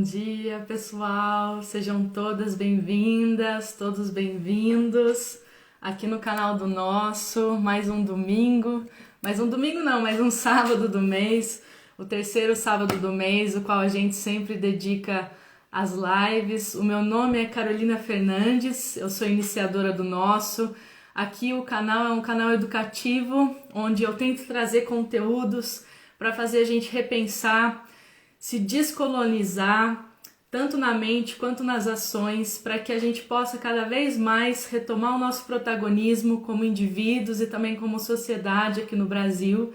dia, pessoal. Sejam todas bem-vindas, todos bem-vindos aqui no canal do Nosso. Mais um domingo, não, mais um sábado do mês, o terceiro sábado do mês, o qual a gente sempre dedica às lives. O meu nome é Carolina Fernandes, eu sou iniciadora do Nosso. Aqui o canal é um canal educativo, onde eu tento trazer conteúdos para fazer a gente repensar, se descolonizar, tanto na mente quanto nas ações, para que a gente possa cada vez mais retomar o nosso protagonismo como indivíduos e também como sociedade aqui no Brasil.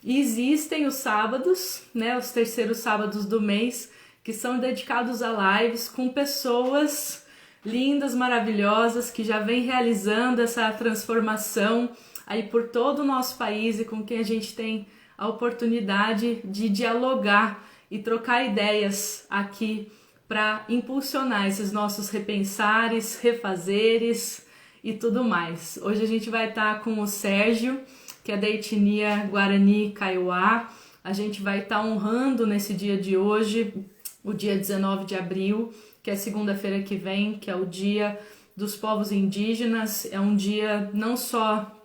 E existem os sábados, né, os terceiros sábados do mês, que são dedicados a lives com pessoas lindas, maravilhosas, que já vêm realizando essa transformação aí por todo o nosso país e com quem a gente tem a oportunidade de dialogar e trocar ideias aqui para impulsionar esses nossos repensares, refazeres e tudo mais. Hoje a gente vai estar com o Sérgio, que é da etnia Guarani Kaiowá. A gente vai estar honrando nesse dia de hoje, o dia 19 de abril, que é segunda-feira que vem, que é o Dia dos Povos Indígenas. É um dia não só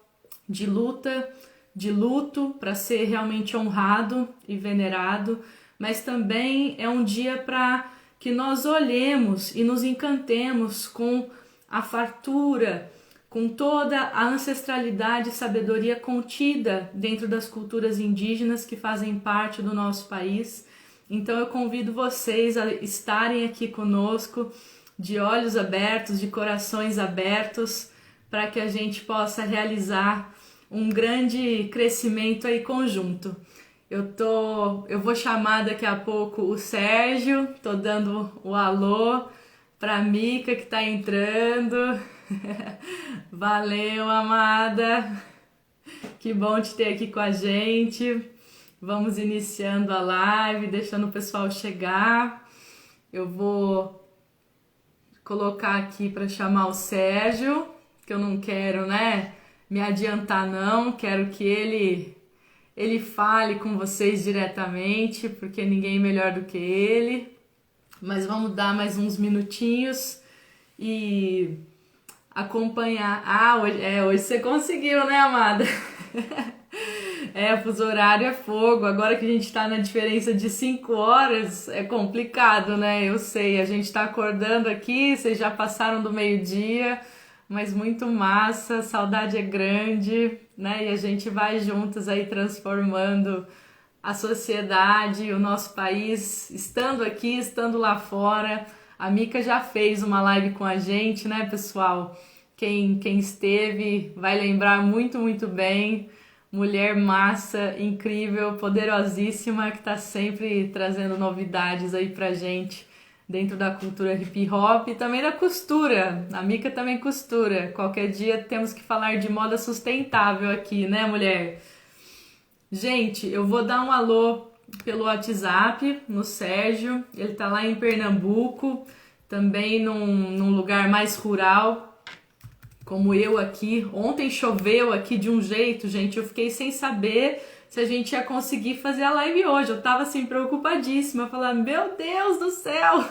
de luta, de luto, para ser realmente honrado e venerado, mas também é um dia para que nós olhemos e nos encantemos com a fartura, com toda a ancestralidade e sabedoria contida dentro das culturas indígenas que fazem parte do nosso país. Então eu convido vocês a estarem aqui conosco, de olhos abertos, de corações abertos, para que a gente possa realizar um grande crescimento aí conjunto. Eu vou chamar daqui a pouco o Sérgio, tô dando o alô pra Mica que tá entrando. Valeu, amada. Que bom te ter aqui com a gente. Vamos iniciando a live, deixando o pessoal chegar. Eu vou colocar aqui para chamar o Sérgio, que eu não quero, né, me adiantar não, quero que ele fale com vocês diretamente, porque ninguém é melhor do que ele. Mas vamos dar mais uns minutinhos e acompanhar. Ah, hoje você conseguiu, né, amada? É, fuso horário é fogo. Agora que a gente tá na diferença de 5 horas, é complicado, né? Eu sei, a gente tá acordando aqui, vocês já passaram do meio-dia, mas muito massa, saudade é grande, né? E a gente vai juntos aí transformando a sociedade, o nosso país, estando aqui, estando lá fora. A Mica já fez uma live com a gente, né, pessoal? Quem esteve vai lembrar muito, muito bem. Mulher massa, incrível, poderosíssima, que tá sempre trazendo novidades aí pra gente dentro da cultura hip hop e também da costura. A Mica também costura. Qualquer dia temos que falar de moda sustentável aqui, né, mulher? Gente, eu vou dar um alô pelo WhatsApp no Sérgio. Ele tá lá em Pernambuco, também num lugar mais rural, como eu aqui. Ontem choveu aqui de um jeito, gente, eu fiquei sem saber se a gente ia conseguir fazer a live hoje. Eu tava assim preocupadíssima, falando, meu Deus do céu!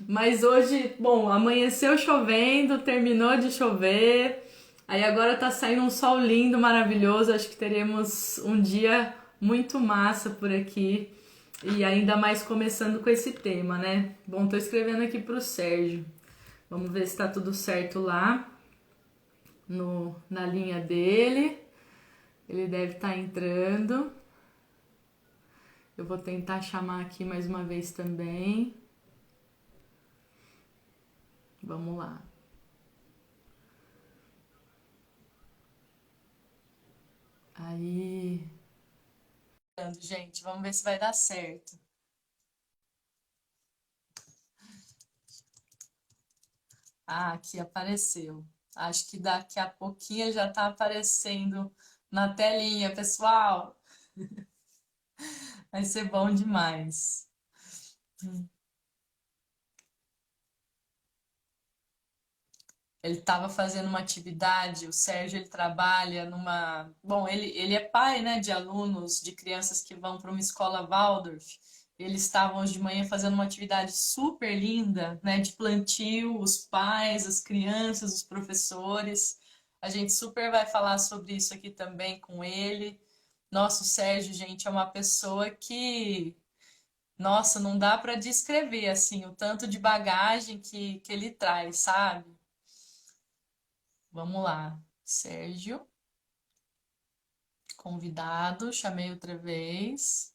Mas hoje, bom, amanheceu chovendo, terminou de chover. Aí agora tá saindo um sol lindo, maravilhoso. Acho que teremos um dia muito massa por aqui. E ainda mais começando com esse tema, né? Bom, tô escrevendo aqui pro Sérgio. Vamos ver se tá tudo certo lá na linha dele. Ele deve estar entrando. Eu vou tentar chamar aqui mais uma vez também. Vamos lá. Aí. Gente, vamos ver se vai dar certo. Ah, aqui apareceu. Acho que daqui a pouquinho já tá aparecendo na telinha, pessoal. Vai ser bom demais. Ele estava fazendo uma atividade, o Sérgio ele trabalha numa. Bom, ele é pai, né, de alunos, de crianças que vão para uma escola Waldorf. Eles estavam hoje de manhã fazendo uma atividade super linda, né, de plantio, os pais, as crianças, os professores. A gente super vai falar sobre isso aqui também com ele. Nosso Sérgio, gente, é uma pessoa que, nossa, não dá para descrever assim o tanto de bagagem que ele traz, sabe? Vamos lá. Sérgio, convidado, chamei outra vez.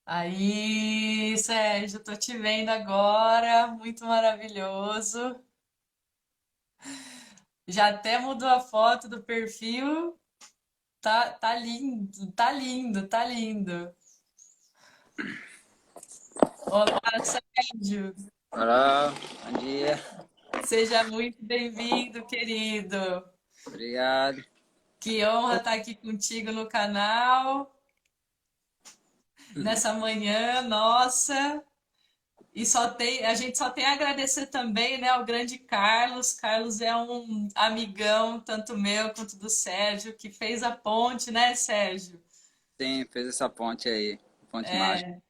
Aí, Sérgio, tô te vendo agora, muito maravilhoso. Já até mudou a foto do perfil. Tá lindo, tá lindo, tá lindo. Olá, Sérgio. Olá, bom dia. Seja muito bem-vindo, querido. Obrigado. Que honra estar aqui contigo no canal nessa manhã, nossa. E a gente só tem a agradecer também, né, ao grande Carlos. Carlos é um amigão, tanto meu quanto do Sérgio, que fez a ponte, né, Sérgio? Sim, fez essa ponte aí, ponte mágica.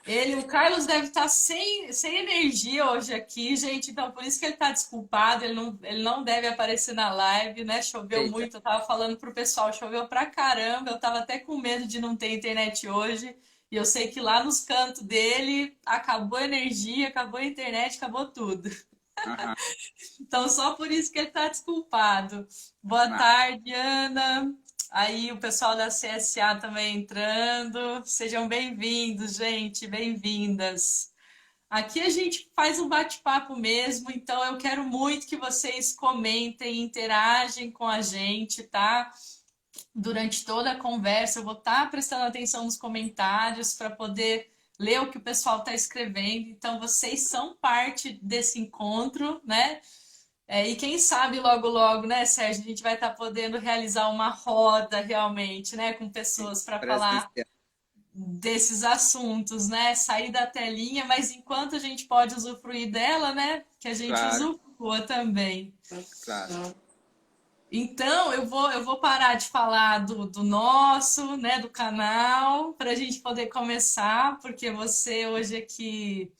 É, o Carlos deve estar sem energia hoje aqui, gente, então por isso que ele está desculpado, ele não deve aparecer na live, né? Choveu Eita, muito, eu tava falando pro pessoal, choveu pra caramba, eu tava até com medo de não ter internet hoje, e eu sei que lá nos cantos dele acabou a energia, acabou a internet, acabou tudo. aham, Então, só por isso que ele está desculpado. Boa mas, tarde, Ana. Aí, o pessoal da CSA também entrando. Sejam bem-vindos, gente, bem-vindas. Aqui a gente faz um bate-papo mesmo, então eu quero muito que vocês comentem, interagem com a gente, tá? Durante toda a conversa, eu vou estar prestando atenção nos comentários para poder ler o que o pessoal está escrevendo. Então, vocês são parte desse encontro, né? E quem sabe logo, logo, né, Sérgio, a gente vai estar podendo realizar uma roda realmente, né, com pessoas para falar presencial, desses assuntos, né? Sair da telinha, mas enquanto a gente pode usufruir dela, né, que a gente claro, usufrua também. claro. Então, eu vou parar de falar do nosso, né, do canal, para a gente poder começar, porque você hoje aqui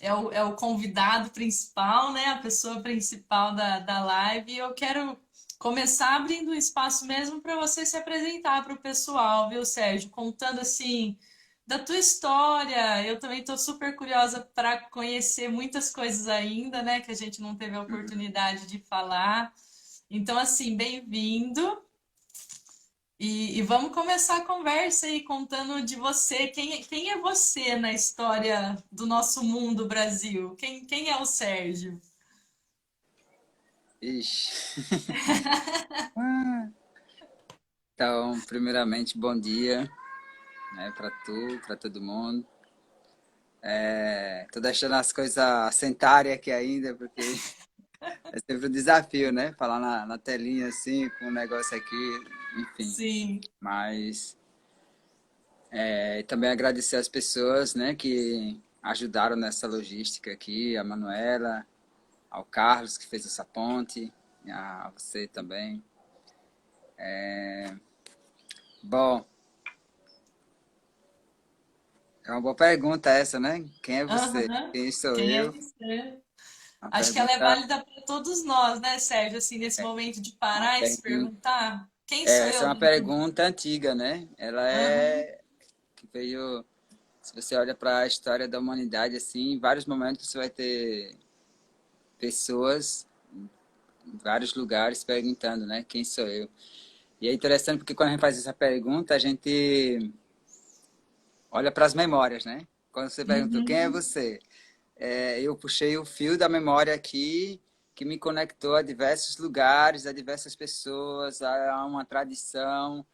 é o convidado principal, né? A pessoa principal da live. E eu quero começar abrindo um espaço mesmo para você se apresentar para o pessoal, viu, Sérgio? Contando assim da tua história. Eu também estou super curiosa para conhecer muitas coisas ainda, né? Que a gente não teve a Uhum. oportunidade de falar. Então, assim, bem-vindo. E vamos começar a conversa aí contando de você. Quem é você na história do nosso mundo, Brasil? Quem é o Sérgio? Ixi. Ah, então, primeiramente, bom dia, né, para tu, para todo mundo. Tô deixando as coisas assentarem aqui ainda, porque é sempre um desafio, né? Falar na telinha assim, com o negócio aqui, enfim. Sim. Mas e também agradecer as pessoas, né, que ajudaram nessa logística aqui, a Manuela, ao Carlos, que fez essa ponte, a você também. Bom, é uma boa pergunta essa, né? Quem é você? Aham. Quem sou Quem é eu? você? Uma Acho que ela é pergunta, válida para todos nós, né, Sérgio? Assim, nesse momento de uma parar e se pergunta, perguntar: quem sou essa é eu uma dentro? pergunta antiga, né? Ela Aham. é que veio, se você olha para a história da humanidade assim, em vários momentos você vai ter pessoas em vários lugares perguntando, né? Quem sou eu? E é interessante porque quando a gente faz essa pergunta, a gente olha para as memórias, né? Quando você perguntou quem é Uhum. você, eu puxei o fio da memória aqui que me conectou a diversos lugares, a diversas pessoas, a uma tradição,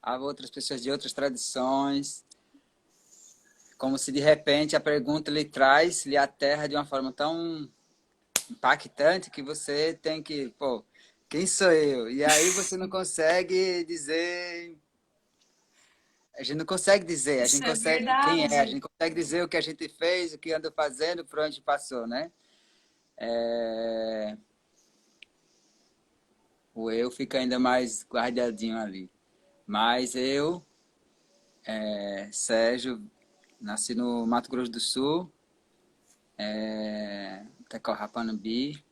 a outras pessoas de outras tradições, como se de repente a pergunta lhe traz, lhe aterra de uma forma tão impactante que você tem que, pô, quem sou eu? E aí você não consegue dizer. A gente não consegue dizer, a gente Isso é consegue quem é, a verdade. gente consegue dizer o que a gente fez, o que anda fazendo, por onde passou, né? É, o eu fica ainda mais guardadinho ali. Mas eu, Sérgio, nasci no Mato Grosso do Sul, Tecorrapanambi,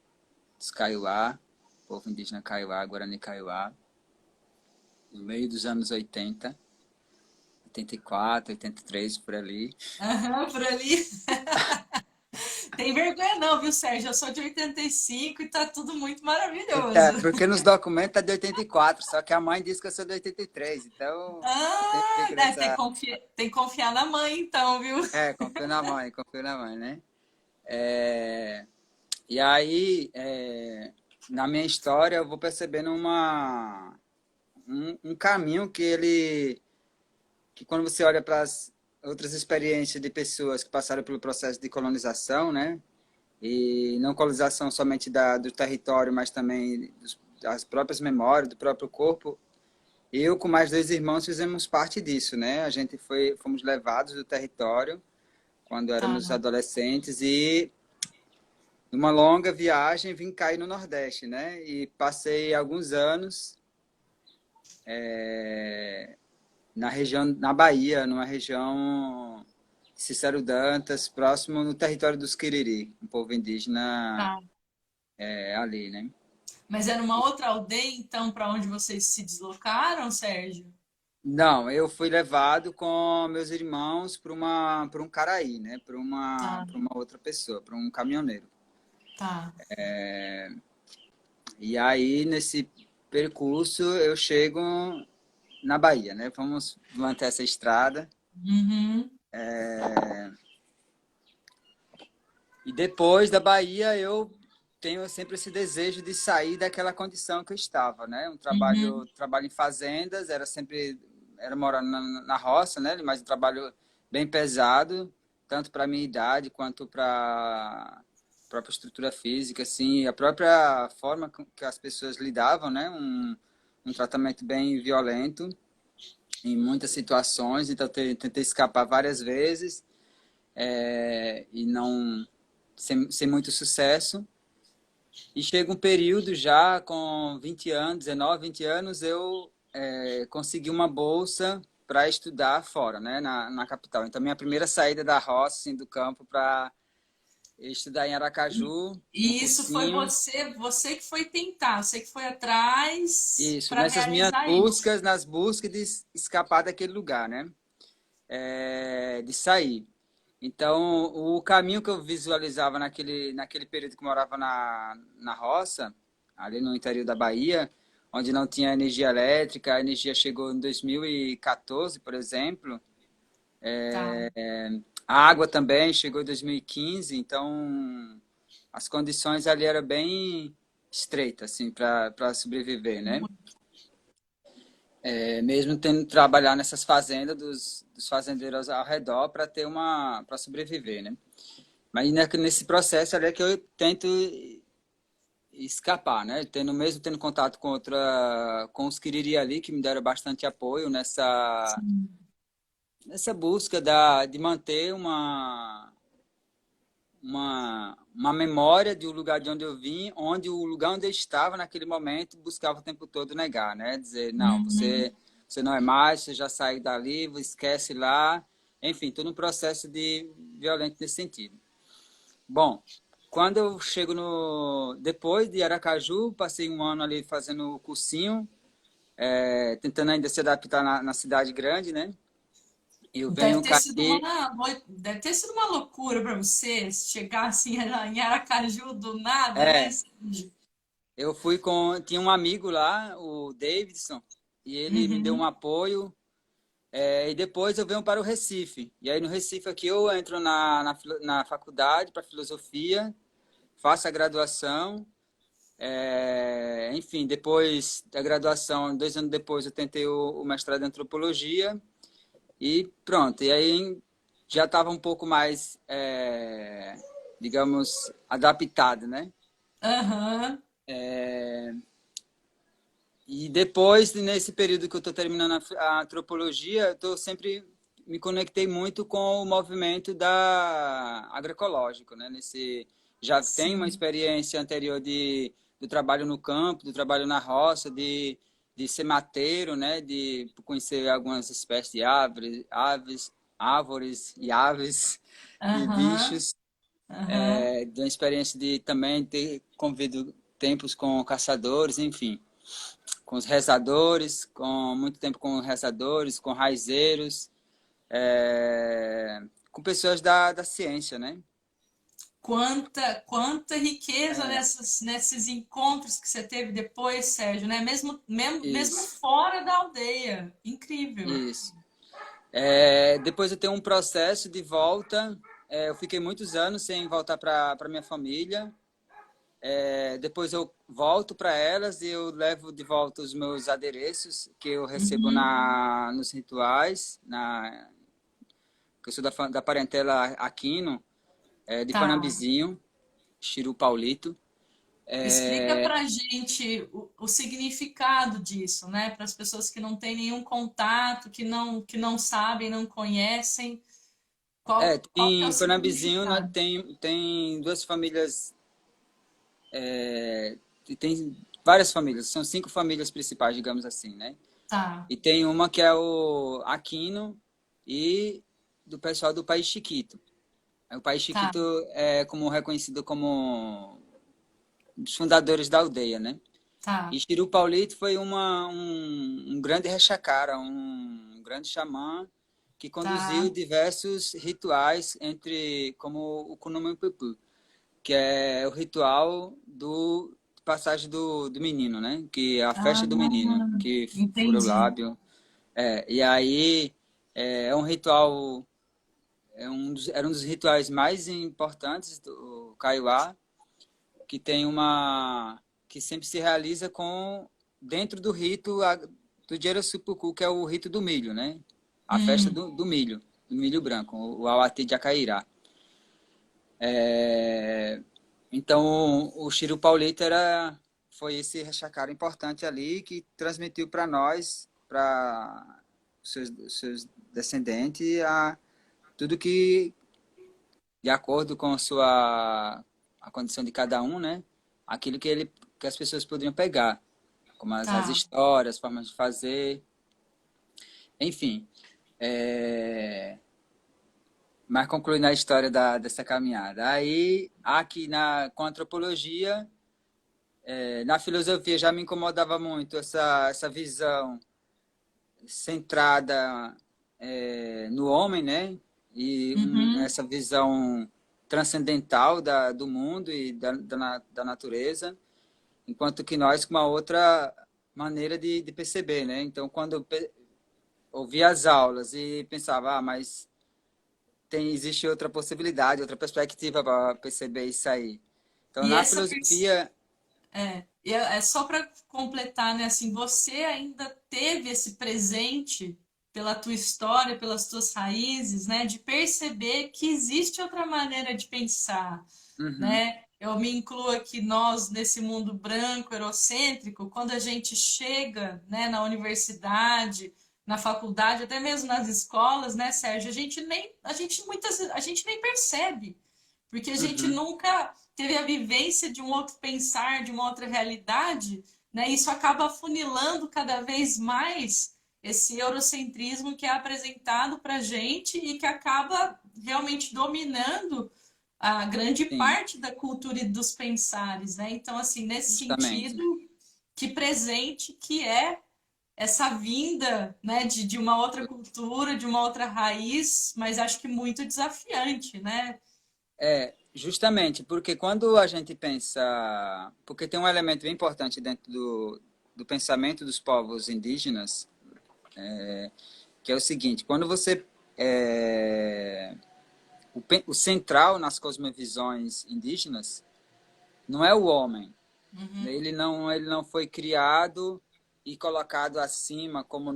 dos Kaiowá, povo indígena Kaiowá, Guarani Kaiowá, no meio dos anos 80, 84, 83, por ali. Aham, por ali. Tem vergonha não, viu, Sérgio? Eu sou de 85 e tá tudo muito maravilhoso. Porque nos documentos tá de 84, só que a mãe disse que eu sou de 83, então eu tenho que Ah, ficar né, nessa... tem que confiar na mãe, então, viu? Confio na mãe, né? E aí, na minha história, eu vou percebendo um caminho que quando você olha para as outras experiências de pessoas que passaram pelo processo de colonização, né? E não colonização somente do território, mas também das próprias memórias, do próprio corpo. Eu, com mais dois irmãos, fizemos parte disso, né? A gente fomos levados do território quando éramos Tá. adolescentes e numa longa viagem vim cair no Nordeste, né? E passei alguns anos na região, na Bahia, numa região de Cícero Dantas, próximo no território dos Quiriri, um povo indígena Tá. ali, né? Mas era uma outra aldeia, então, para onde vocês se deslocaram, Sérgio? Não, eu fui levado com meus irmãos para um caraí, né? Tá, Para uma outra pessoa, para um caminhoneiro. tá. E aí, nesse percurso, eu chego na Bahia, né? Vamos manter essa estrada. Uhum, E depois da Bahia, eu tenho sempre esse desejo de sair daquela condição que eu estava, né? uhum. Trabalho em fazendas, era morando na roça, né? Mas um trabalho bem pesado, tanto para a minha idade quanto para a própria estrutura física, assim, a própria forma que as pessoas lidavam, né? Um tratamento bem violento em muitas situações, então tentei escapar várias vezes e não sem muito sucesso. E chega um período já com 20 anos, 19, 20 anos, eu consegui uma bolsa para estudar fora, né, na capital. Então, minha primeira saída da roça, assim, do campo, para estudar em Aracaju, no E isso foi cursinho. você que foi tentar, você que foi atrás Isso, para nessas minhas realizar isso. buscas, nas buscas de escapar daquele lugar, né, de sair. Então, o caminho que eu visualizava naquele período que eu morava na roça, ali no interior da Bahia, onde não tinha energia elétrica, a energia chegou em 2014, por exemplo, Tá. a água também chegou em 2015, então as condições ali eram bem estreitas, assim, para sobreviver, né? Mesmo tendo que trabalhar nessas fazendas dos fazendeiros ao redor para para sobreviver, né? Mas nesse processo ali é que eu tento escapar, né? Tendo contato com os Quiriri ali, que me deram bastante apoio Sim. nessa busca de manter uma memória do lugar de onde eu vim, onde o lugar onde eu estava naquele momento buscava o tempo todo negar, né? Dizer, não, Uhum. você não é mais, você já saiu dali, esquece lá. Enfim, todo um processo de violento nesse sentido. Bom, quando eu chego depois de Aracaju, passei um ano ali fazendo o cursinho, tentando ainda se adaptar na cidade grande, né? Eu Deve venho ter sido cair. deve ter sido uma loucura para você chegar assim em Aracaju do nada, né? É, eu fui com. Tinha um amigo lá, o Davidson, e ele me deu um Uhum. apoio. E depois eu venho para o Recife. E aí no Recife aqui eu entro na faculdade para filosofia, faço a graduação. Enfim, depois da graduação, 2 anos depois, eu tentei o mestrado em antropologia e pronto. E aí já estava um pouco mais, digamos, adaptado, né? Aham. E depois, nesse período que eu estou terminando a antropologia, eu sempre me conectei muito com o movimento agroecológico, né? Já tem uma Sim. experiência anterior do trabalho no campo, do trabalho na roça, de ser mateiro, né? De conhecer algumas espécies de árvores e aves e Aham, bichos. aham. De uma experiência de também ter convivido tempos com caçadores, enfim, com os rezadores, com muito tempo com rezadores, com raizeiros, com pessoas da ciência, né? Quanta riqueza É, nesses encontros que você teve depois, Sérgio, né? Mesmo isso, fora da aldeia. Incrível. isso. Depois eu tenho um processo de volta. Eu fiquei muitos anos sem voltar para minha família. Depois eu volto para elas e eu levo de volta os meus adereços que eu recebo Uhum, nos rituais, que eu sou da parentela Aquino, de tá. Panambizinho, Chiru Paulito. Explica É, pra gente o significado disso, né? Para as pessoas que não têm nenhum contato, que não sabem, não conhecem, qual que é o em Panambizinho significado? tem duas famílias, tem várias famílias, são 5 famílias principais, digamos assim, né? Tá, E tem uma que é o Aquino e do pessoal do País Chiquito. O País tá, Chiquito é como reconhecido como um dos fundadores da aldeia, né? tá, E Chiru Paulito foi um grande rechacara, um grande xamã que conduziu tá. diversos rituais entre como o Kunumunpupu, que é o ritual do passagem do menino, né? Que é a Ah, festa do menino, que fura o entendi. lábio. E aí é um ritual, era um dos rituais mais importantes do Kaiowá, que tem que sempre se realiza com dentro do rito do Djerasupucu, que é o rito do milho, né? A festa Hum, do milho branco, o Auati de Acairá. Então, o Chiru Paulito foi esse rechacara importante ali que transmitiu para nós, para os seus descendentes, tudo que, de acordo com a condição de cada um, né? Aquilo que as pessoas poderiam pegar, como as tá, histórias, formas de fazer, enfim. É, mas concluindo a história dessa caminhada. Aí, aqui com a antropologia, na filosofia já me incomodava muito essa visão centrada no homem, né? E uhum, essa visão transcendental do mundo e da natureza, enquanto que nós com uma outra maneira de perceber, né? Então, quando eu ouvia as aulas e pensava, mas existe outra possibilidade, outra perspectiva para perceber isso aí. Então, E na essa filosofia, é só para completar, né? Assim, você ainda teve esse presente pela tua história, pelas tuas raízes, né? De perceber que existe outra maneira de pensar, uhum, né? Eu me incluo aqui, nós, nesse mundo branco, eurocêntrico, quando a gente chega, né, na universidade, na faculdade, até mesmo nas escolas, né, Sérgio, a gente nem percebe, porque a gente uhum, nunca teve a vivência de um outro pensar, de uma outra realidade, né? Isso acaba afunilando cada vez mais esse eurocentrismo que é apresentado para a gente e que acaba realmente dominando a grande sim, parte da cultura e dos pensares, né? Então, assim, nesse justamente. sentido, que presente que é essa vinda, né, de uma outra cultura, de uma outra raiz, mas acho que muito desafiante, né? Justamente, porque quando a gente pensa. Porque tem um elemento bem importante dentro do pensamento dos povos indígenas, que é o seguinte: quando você. O central nas cosmovisões indígenas não é o homem. Uhum, Ele não foi criado e colocado acima como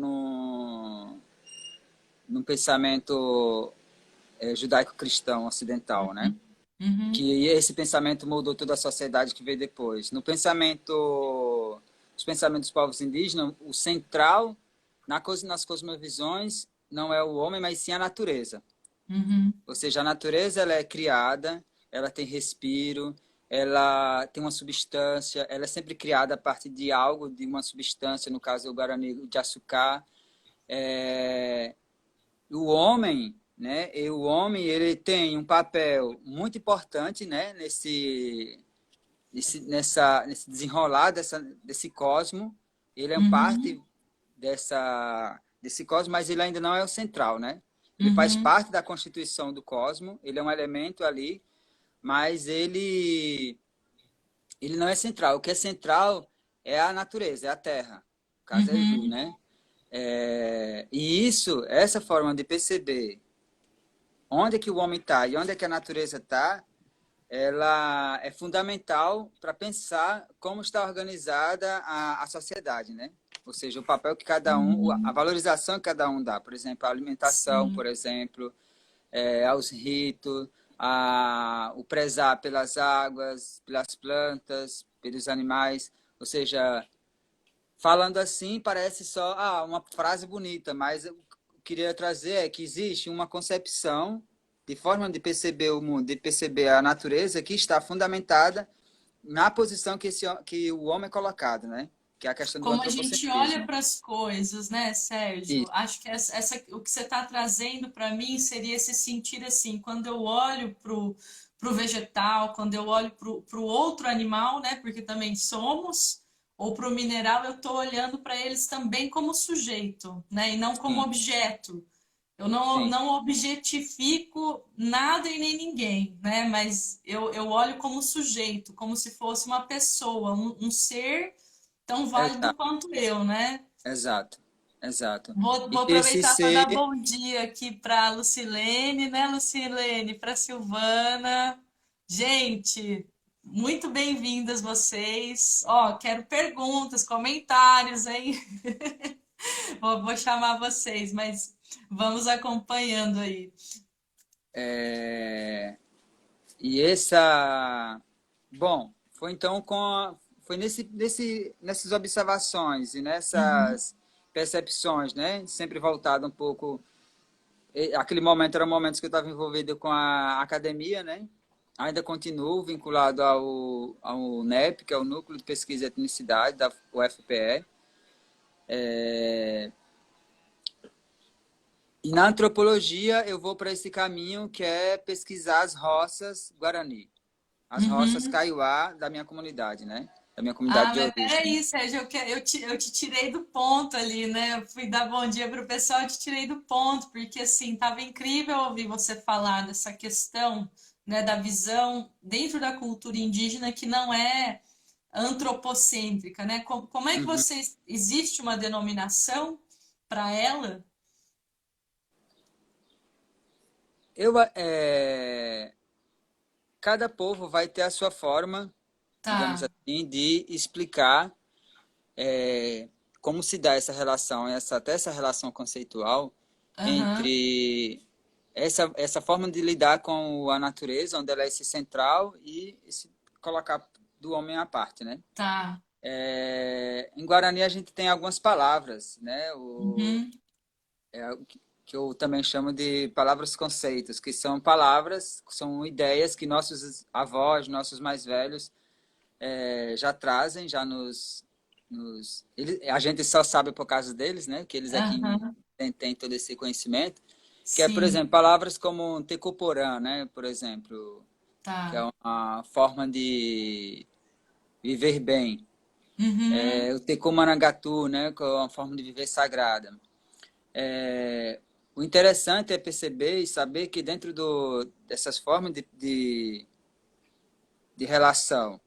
no pensamento judaico-cristão ocidental, né? uhum, uhum, Que esse pensamento mudou toda a sociedade que veio depois. Os pensamentos dos povos indígenas, o central nas cosmovisões não é o homem, mas sim a natureza. uhum, Ou seja, a natureza ela é criada, ela tem respiro, ela tem uma substância, ela é sempre criada a partir de algo, de uma substância, no caso o Guarani de açúcar. É, o homem, né? E o homem ele tem um papel muito importante, né? Nesse desenrolar desse cosmo. Ele é um Uhum, parte desse cosmo, mas ele ainda não é o central, né? Ele faz uhum, parte da constituição do cosmo, ele é um elemento ali, mas ele não é central. O que é central é a natureza, é a terra. O caso é Ju, uhum, né? E essa forma de perceber onde é que o homem está e onde é que a natureza está, ela é fundamental para pensar como está organizada a sociedade, né? Ou seja, o papel que cada um, a uhum. valorização que cada um dá, por exemplo, a alimentação, por Sim. exemplo, aos ritos, o prezar pelas águas, pelas plantas, pelos animais. Ou seja, falando assim parece só uma frase bonita, mas eu queria trazer é que existe uma concepção de forma de perceber o mundo, de perceber a natureza que está fundamentada na posição que o homem é colocado, né? Que é a questão do Como a gente olha antropocentrismo. para as coisas, né, Sérgio? Isso, Acho que o que você está trazendo para mim seria esse sentir assim, quando eu olho pro vegetal, quando eu olho pro outro animal, né? Porque também somos, ou para o mineral, eu estou olhando para eles também como sujeito, né? E não como sim, objeto. Eu sim, não objetifico nada e nem ninguém, né? Mas eu olho como sujeito, como se fosse uma pessoa, um ser tão válido exato, quanto eu, né? exato, exato. Vou E esse aproveitar para ser, dar bom dia aqui para Lucilene, né, Lucilene? Para Silvana. Gente, muito bem-vindas vocês. Ó, quero perguntas, comentários, hein? Vou chamar vocês, mas vamos acompanhando aí. é, e essa, bom, foi então foi nessas observações e Uhum, nessas percepções, né? Sempre voltado um pouco. Aquele momento era momentos que eu estava envolvido com a academia, né? Ainda continuo vinculado ao NEP, que é o Núcleo de Pesquisa e Etnicidade da UFPE. E na antropologia eu vou para esse caminho que é pesquisar as roças Guarani, as roças uhum. Kaiowá da minha comunidade, né? Da minha comunidade Ah, de mas origem. peraí, Sérgio, eu te tirei do ponto ali, né? Eu fui dar bom dia pro pessoal, eu te tirei do ponto, porque assim, tava incrível ouvir você falar dessa questão, né, da visão dentro da cultura indígena que não é antropocêntrica, né? Como é que Uhum. você, existe uma denominação para ela? Eu, cada povo vai ter a sua forma, digamos Tá. assim, de explicar como se dá essa relação, até essa relação conceitual Aham. entre essa forma de lidar com a natureza, onde ela é esse central e esse colocar do homem à parte, né? Tá. Em Guarani a gente tem algumas palavras, né? Uhum. Que eu também chamo de palavras conceitos, que são palavras, são ideias que nossos avós, nossos mais velhos já trazem, a gente só sabe por causa deles, né? Que eles aqui Aham. têm todo esse conhecimento, que é, por Sim. exemplo, palavras como tecoporã, né? Por exemplo, que é Tá. uma forma de viver bem. Uhum. O tecumanangatu, né? Que é uma forma de viver sagrada. O interessante é perceber e saber que dentro dessas formas de relação,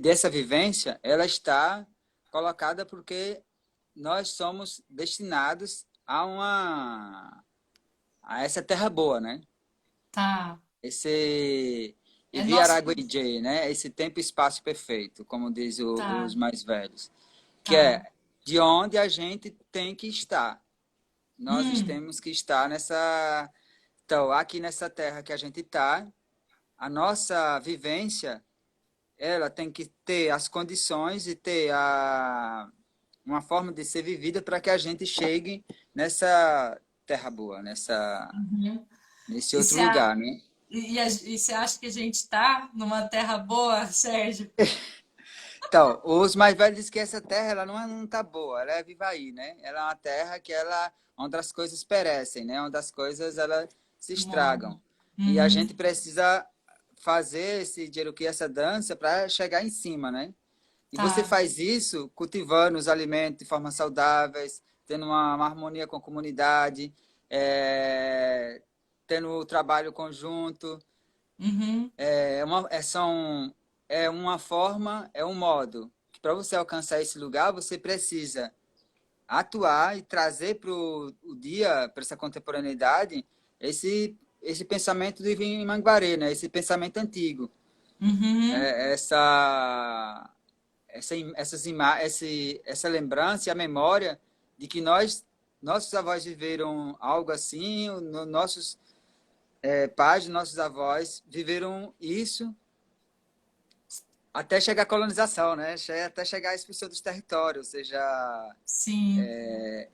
dessa vivência, ela está colocada porque nós somos destinados a essa terra boa, né? Tá. Esse É nosso. Iviraguijay, né? Esse tempo e espaço perfeito, como diz os Tá. mais velhos, que Tá. é de onde a gente tem que estar. Nós Hum, temos que estar então, aqui nessa terra que a gente está, a nossa vivência, ela tem que ter as condições e ter uma forma de ser vivida para que a gente chegue nessa terra boa, uhum. nesse E outro se a, lugar, né? E você acha que a gente está numa terra boa, Sérgio? Então, os mais velhos dizem que essa terra ela não tá boa, ela é Vivaí, né? Ela é uma terra onde as coisas perecem, né? Onde as coisas elas se Morre. estragam. E a Uhum. gente precisa fazer esse jeruqui, essa dança, para chegar em cima, né? E você Tá. faz isso cultivando os alimentos de forma saudáveis, tendo uma harmonia com a comunidade, tendo o trabalho conjunto. Uhum. É uma forma, é um modo que para você alcançar esse lugar, você precisa atuar e trazer para o dia, para essa contemporaneidade, esse pensamento do Ivim Manguaré, né? Esse pensamento antigo. Uhum. É, essa lembrança e a memória de que nossos avós viveram algo assim, nossos pais, nossos avós viveram isso até chegar a colonização, né? Até chegar a expulsão dos territórios, ou seja, Sim.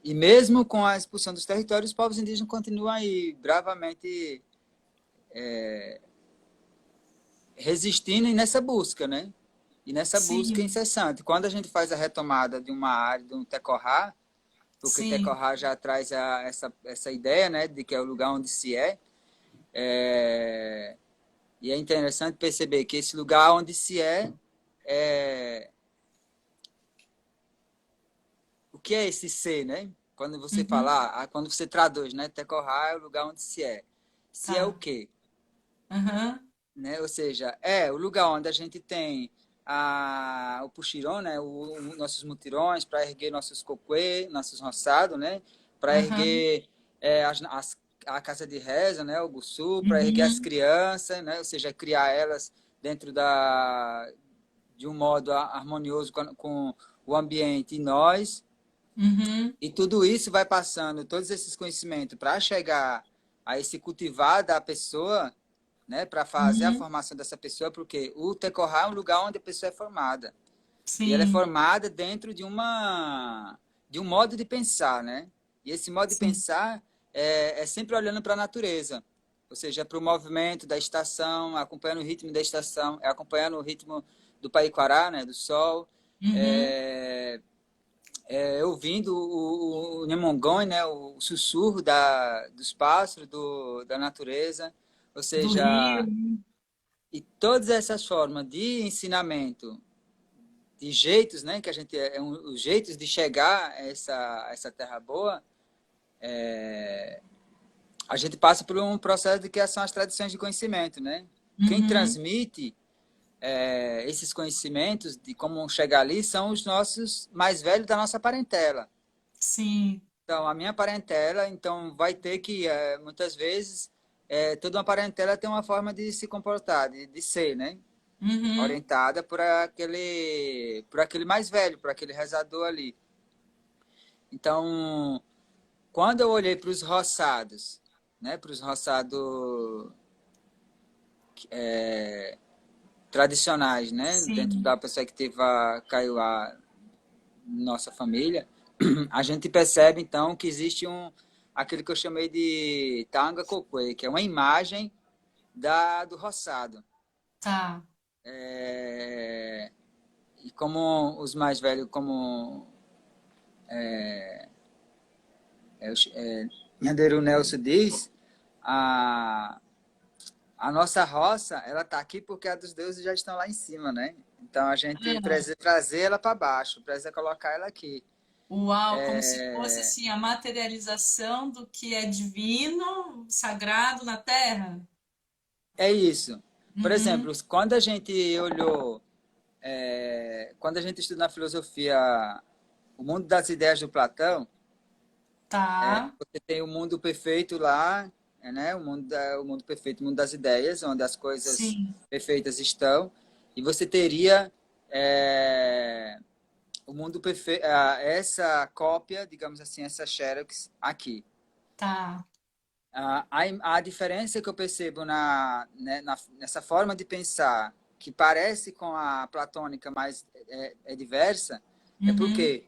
e mesmo com a expulsão dos territórios, os povos indígenas continuam aí bravamente resistindo e nessa busca, né? E nessa busca Sim. incessante. Quando a gente faz a retomada de uma área, de um tecorrá, porque Sim. tecorrá já traz essa ideia, né, de que é o lugar onde se é, e é interessante perceber que esse lugar onde se é o que é esse ser, né? Quando você Uhum. fala, quando você traduz, né? Tecorá é o lugar onde se é. Se é o Tá. quê? Aham. Né? Ou seja, é o lugar onde a gente tem o puxiron, né? Nossos mutirões para erguer nossos coquê, nossos roçados, né? Para Aham. erguer a casa de reza, né? O gussu, para erguer as Uhum. crianças, né? Ou seja, criar elas dentro de um modo harmonioso com o ambiente e nós. Uhum. E tudo isso vai passando, todos esses conhecimentos, para chegar a esse cultivar da pessoa, né, para fazer a Uhum. formação dessa pessoa, porque o Tecorá é um lugar onde a pessoa é formada. E ela é Sim. formada dentro de um modo de pensar, né? E esse modo de Sim. pensar é sempre olhando para a natureza, ou seja, para o movimento da estação, acompanhando o ritmo da estação, acompanhando o ritmo do Paiquará, né, do sol, Uhum. é, ouvindo o Nhemongon, né, o sussurro dos pássaros, da natureza, ou Do Rio. seja, e todas essas formas de ensinamento, de jeitos, né, que a gente os jeitos de chegar a essa terra boa, a gente passa por um processo de que são as tradições de conhecimento, né? Quem Uhum. transmite esses conhecimentos de como chegar ali são os nossos mais velhos da nossa parentela. Sim. Então, a minha parentela, então, vai ter que, muitas vezes, toda uma parentela tem uma forma de se comportar, de ser, né? Uhum. Orientada por aquele mais velho, por aquele rezador ali. Então, quando eu olhei para os roçados, né? Para os roçados tradicionais, né? Dentro Sim. da perspectiva Kaiowá, nossa família, a gente percebe então que existe aquele que eu chamei de Tanga Cocuê, que é uma imagem do roçado. Tá. É, e como os mais velhos, como Nhanderu Nelson diz, a, a nossa roça, ela está aqui porque a dos deuses já estão lá em cima, né? Então a gente É. precisa trazer ela para baixo, precisa colocar ela aqui. Uau, como se fosse assim a materialização do que é divino, sagrado na Terra. É isso. Por Uhum. exemplo, quando a gente olhou, quando a gente estuda na filosofia o mundo das ideias do Platão, Tá. você tem o mundo perfeito lá, né? O mundo perfeito, o mundo das ideias, onde as coisas Sim. perfeitas estão, e você teria o mundo perfeito, essa cópia, digamos assim, essa xerox aqui. Tá. A diferença que eu percebo nessa forma de pensar, que parece com a platônica, mas é diversa, é Uhum. porque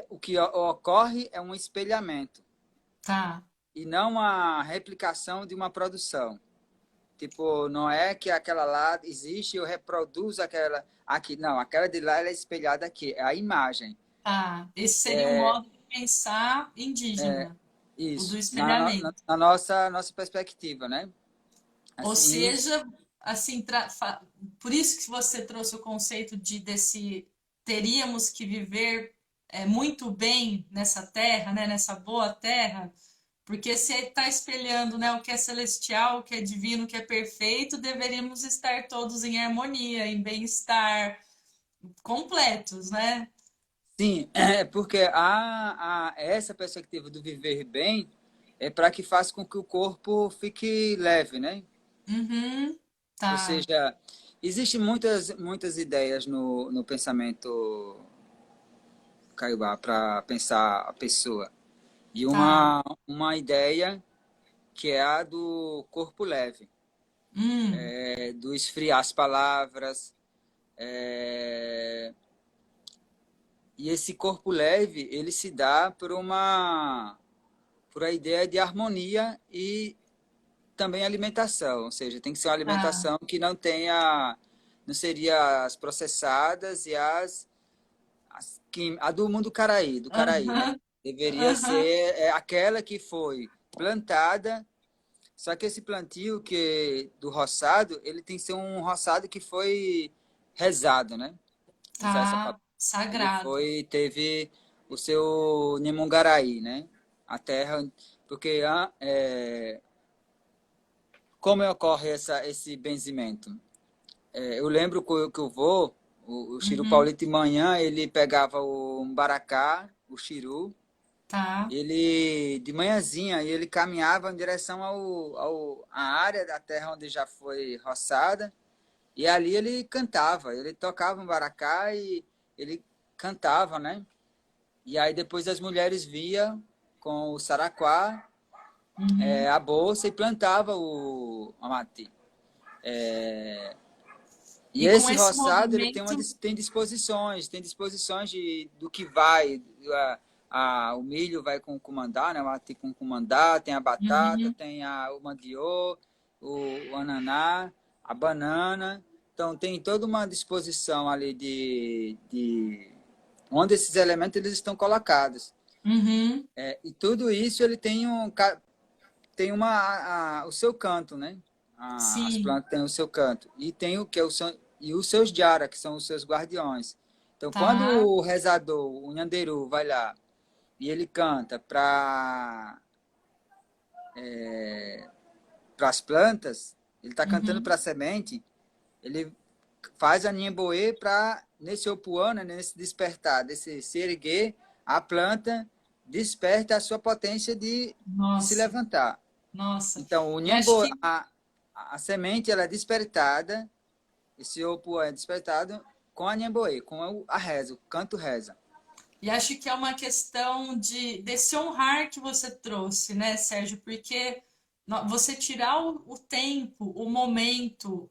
o que ocorre é um espelhamento. Tá. e não uma replicação de uma produção. Tipo, não é que aquela lá existe, eu reproduzo aquela aqui. Não, aquela de lá ela é espelhada aqui, é a imagem. Tá. Esse seria o modo de pensar É, indígena, o do isso, espelhamento. na nossa perspectiva, né? Ou Assim, seja, assim, por isso que você trouxe o conceito de desse teríamos que viver muito bem nessa terra, né, nessa boa terra, porque se está espelhando, né, o que é celestial, o que é divino, o que é perfeito, deveríamos estar todos em harmonia, em bem-estar, completos, né? sim, é porque essa perspectiva do viver bem é para que faça com que o corpo fique leve, né? Uhum, Ou tá, seja, existem muitas ideias no pensamento Kaiowá para pensar a pessoa. E tá. uma ideia que é a do corpo leve, Hum, do esfriar as palavras. é, E esse corpo leve, ele se dá por a ideia de harmonia e também alimentação. Ou seja, tem que ser uma tá. alimentação que não tenha, não seria as processadas e a do mundo do Caraí, né? Aham, Deveria aham. ser aquela que foi plantada. Só que esse plantio que do roçado, ele tem que ser um roçado que foi rezado, né? Usar essa palavra. Tá Ele sagrado. teve o seu Nemongaraí, né? A terra, porque como ocorre esse benzimento? Eu lembro que o vô, o Chiru Uhum, Paulito de manhã, ele pegava o umbaracá, o chiru, tá. ele de manhãzinha, e ele caminhava em direção à área da terra onde já foi roçada, e ali ele cantava, ele tocava um baracá e ele cantava, né? E aí depois as mulheres via com o saraquá, Uhum. a bolsa e plantava a mati. E E com esse esse roçado ele movimento, tem disposições do que vai. O milho vai com o cumandá, né? O mati com o cumandá, tem a batata, uhum, tem o mandiô, o ananá, a banana. Então tem toda uma disposição ali de onde esses elementos eles estão colocados. uhum, E tudo isso ele tem o seu canto, né? As sim, plantas têm o seu canto. E tem o que é e os seus jara, que são os seus guardiões. Então, quando tá, o rezador, o nhanderu, vai lá e ele canta para as plantas, ele está cantando para uhum, a semente, ele faz a Niemboê para, nesse opuana, nesse despertar, desse se erguer, a planta desperta a sua potência de se nossa, levantar. nossa. Então, E acho a semente ela é despertada, esse opo é despertado com a Nhemboê, com a reza, o canto reza. acho que é uma questão desse honrar que você trouxe, né, Sérgio? Porque você tirar o tempo, o momento,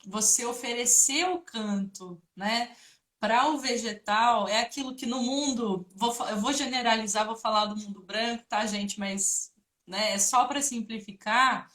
você oferecer o canto, né? Para o vegetal, é aquilo que no mundo, eu vou generalizar, vou falar do mundo branco, tá, gente? Mas, né, é só para simplificar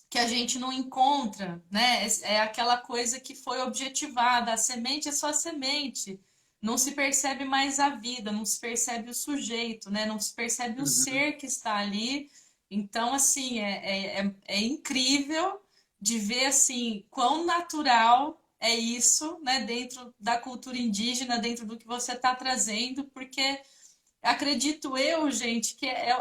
que a gente não encontra, né? É aquela coisa que foi objetivada, a semente é só a semente. Não se percebe mais a vida, não se percebe o sujeito, né? Não se percebe o Uhum, ser que está ali. Então, assim, é incrível de ver, assim, quão natural é isso, né? Dentro da cultura indígena, dentro do que você está trazendo, porque acredito eu, gente, que é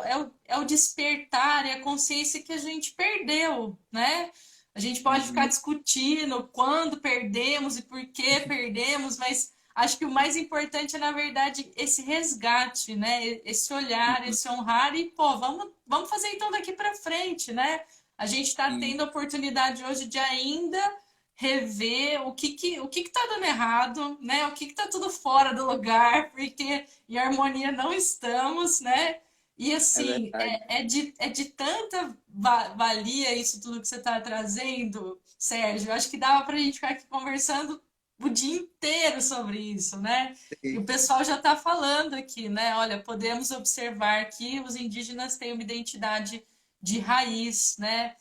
o despertar, é a consciência que a gente perdeu, né? A gente pode ficar uhum, discutindo quando perdemos e por que perdemos, mas acho que o mais importante é, na verdade, esse resgate, né? Esse olhar, uhum, esse honrar e, pô, vamos fazer então daqui para frente, né? A gente está sim, tendo a oportunidade hoje de ainda rever o que tá dando errado, né? O que tá tudo fora do lugar, porque em harmonia não estamos, né? E é assim, verdade. é de tanta valia isso tudo que você está trazendo, Sérgio. Eu acho que dava para a gente ficar aqui conversando o dia inteiro sobre isso, né? E o Sim, pessoal já está falando aqui, né? Olha, podemos observar que os indígenas têm uma identidade de raiz, né?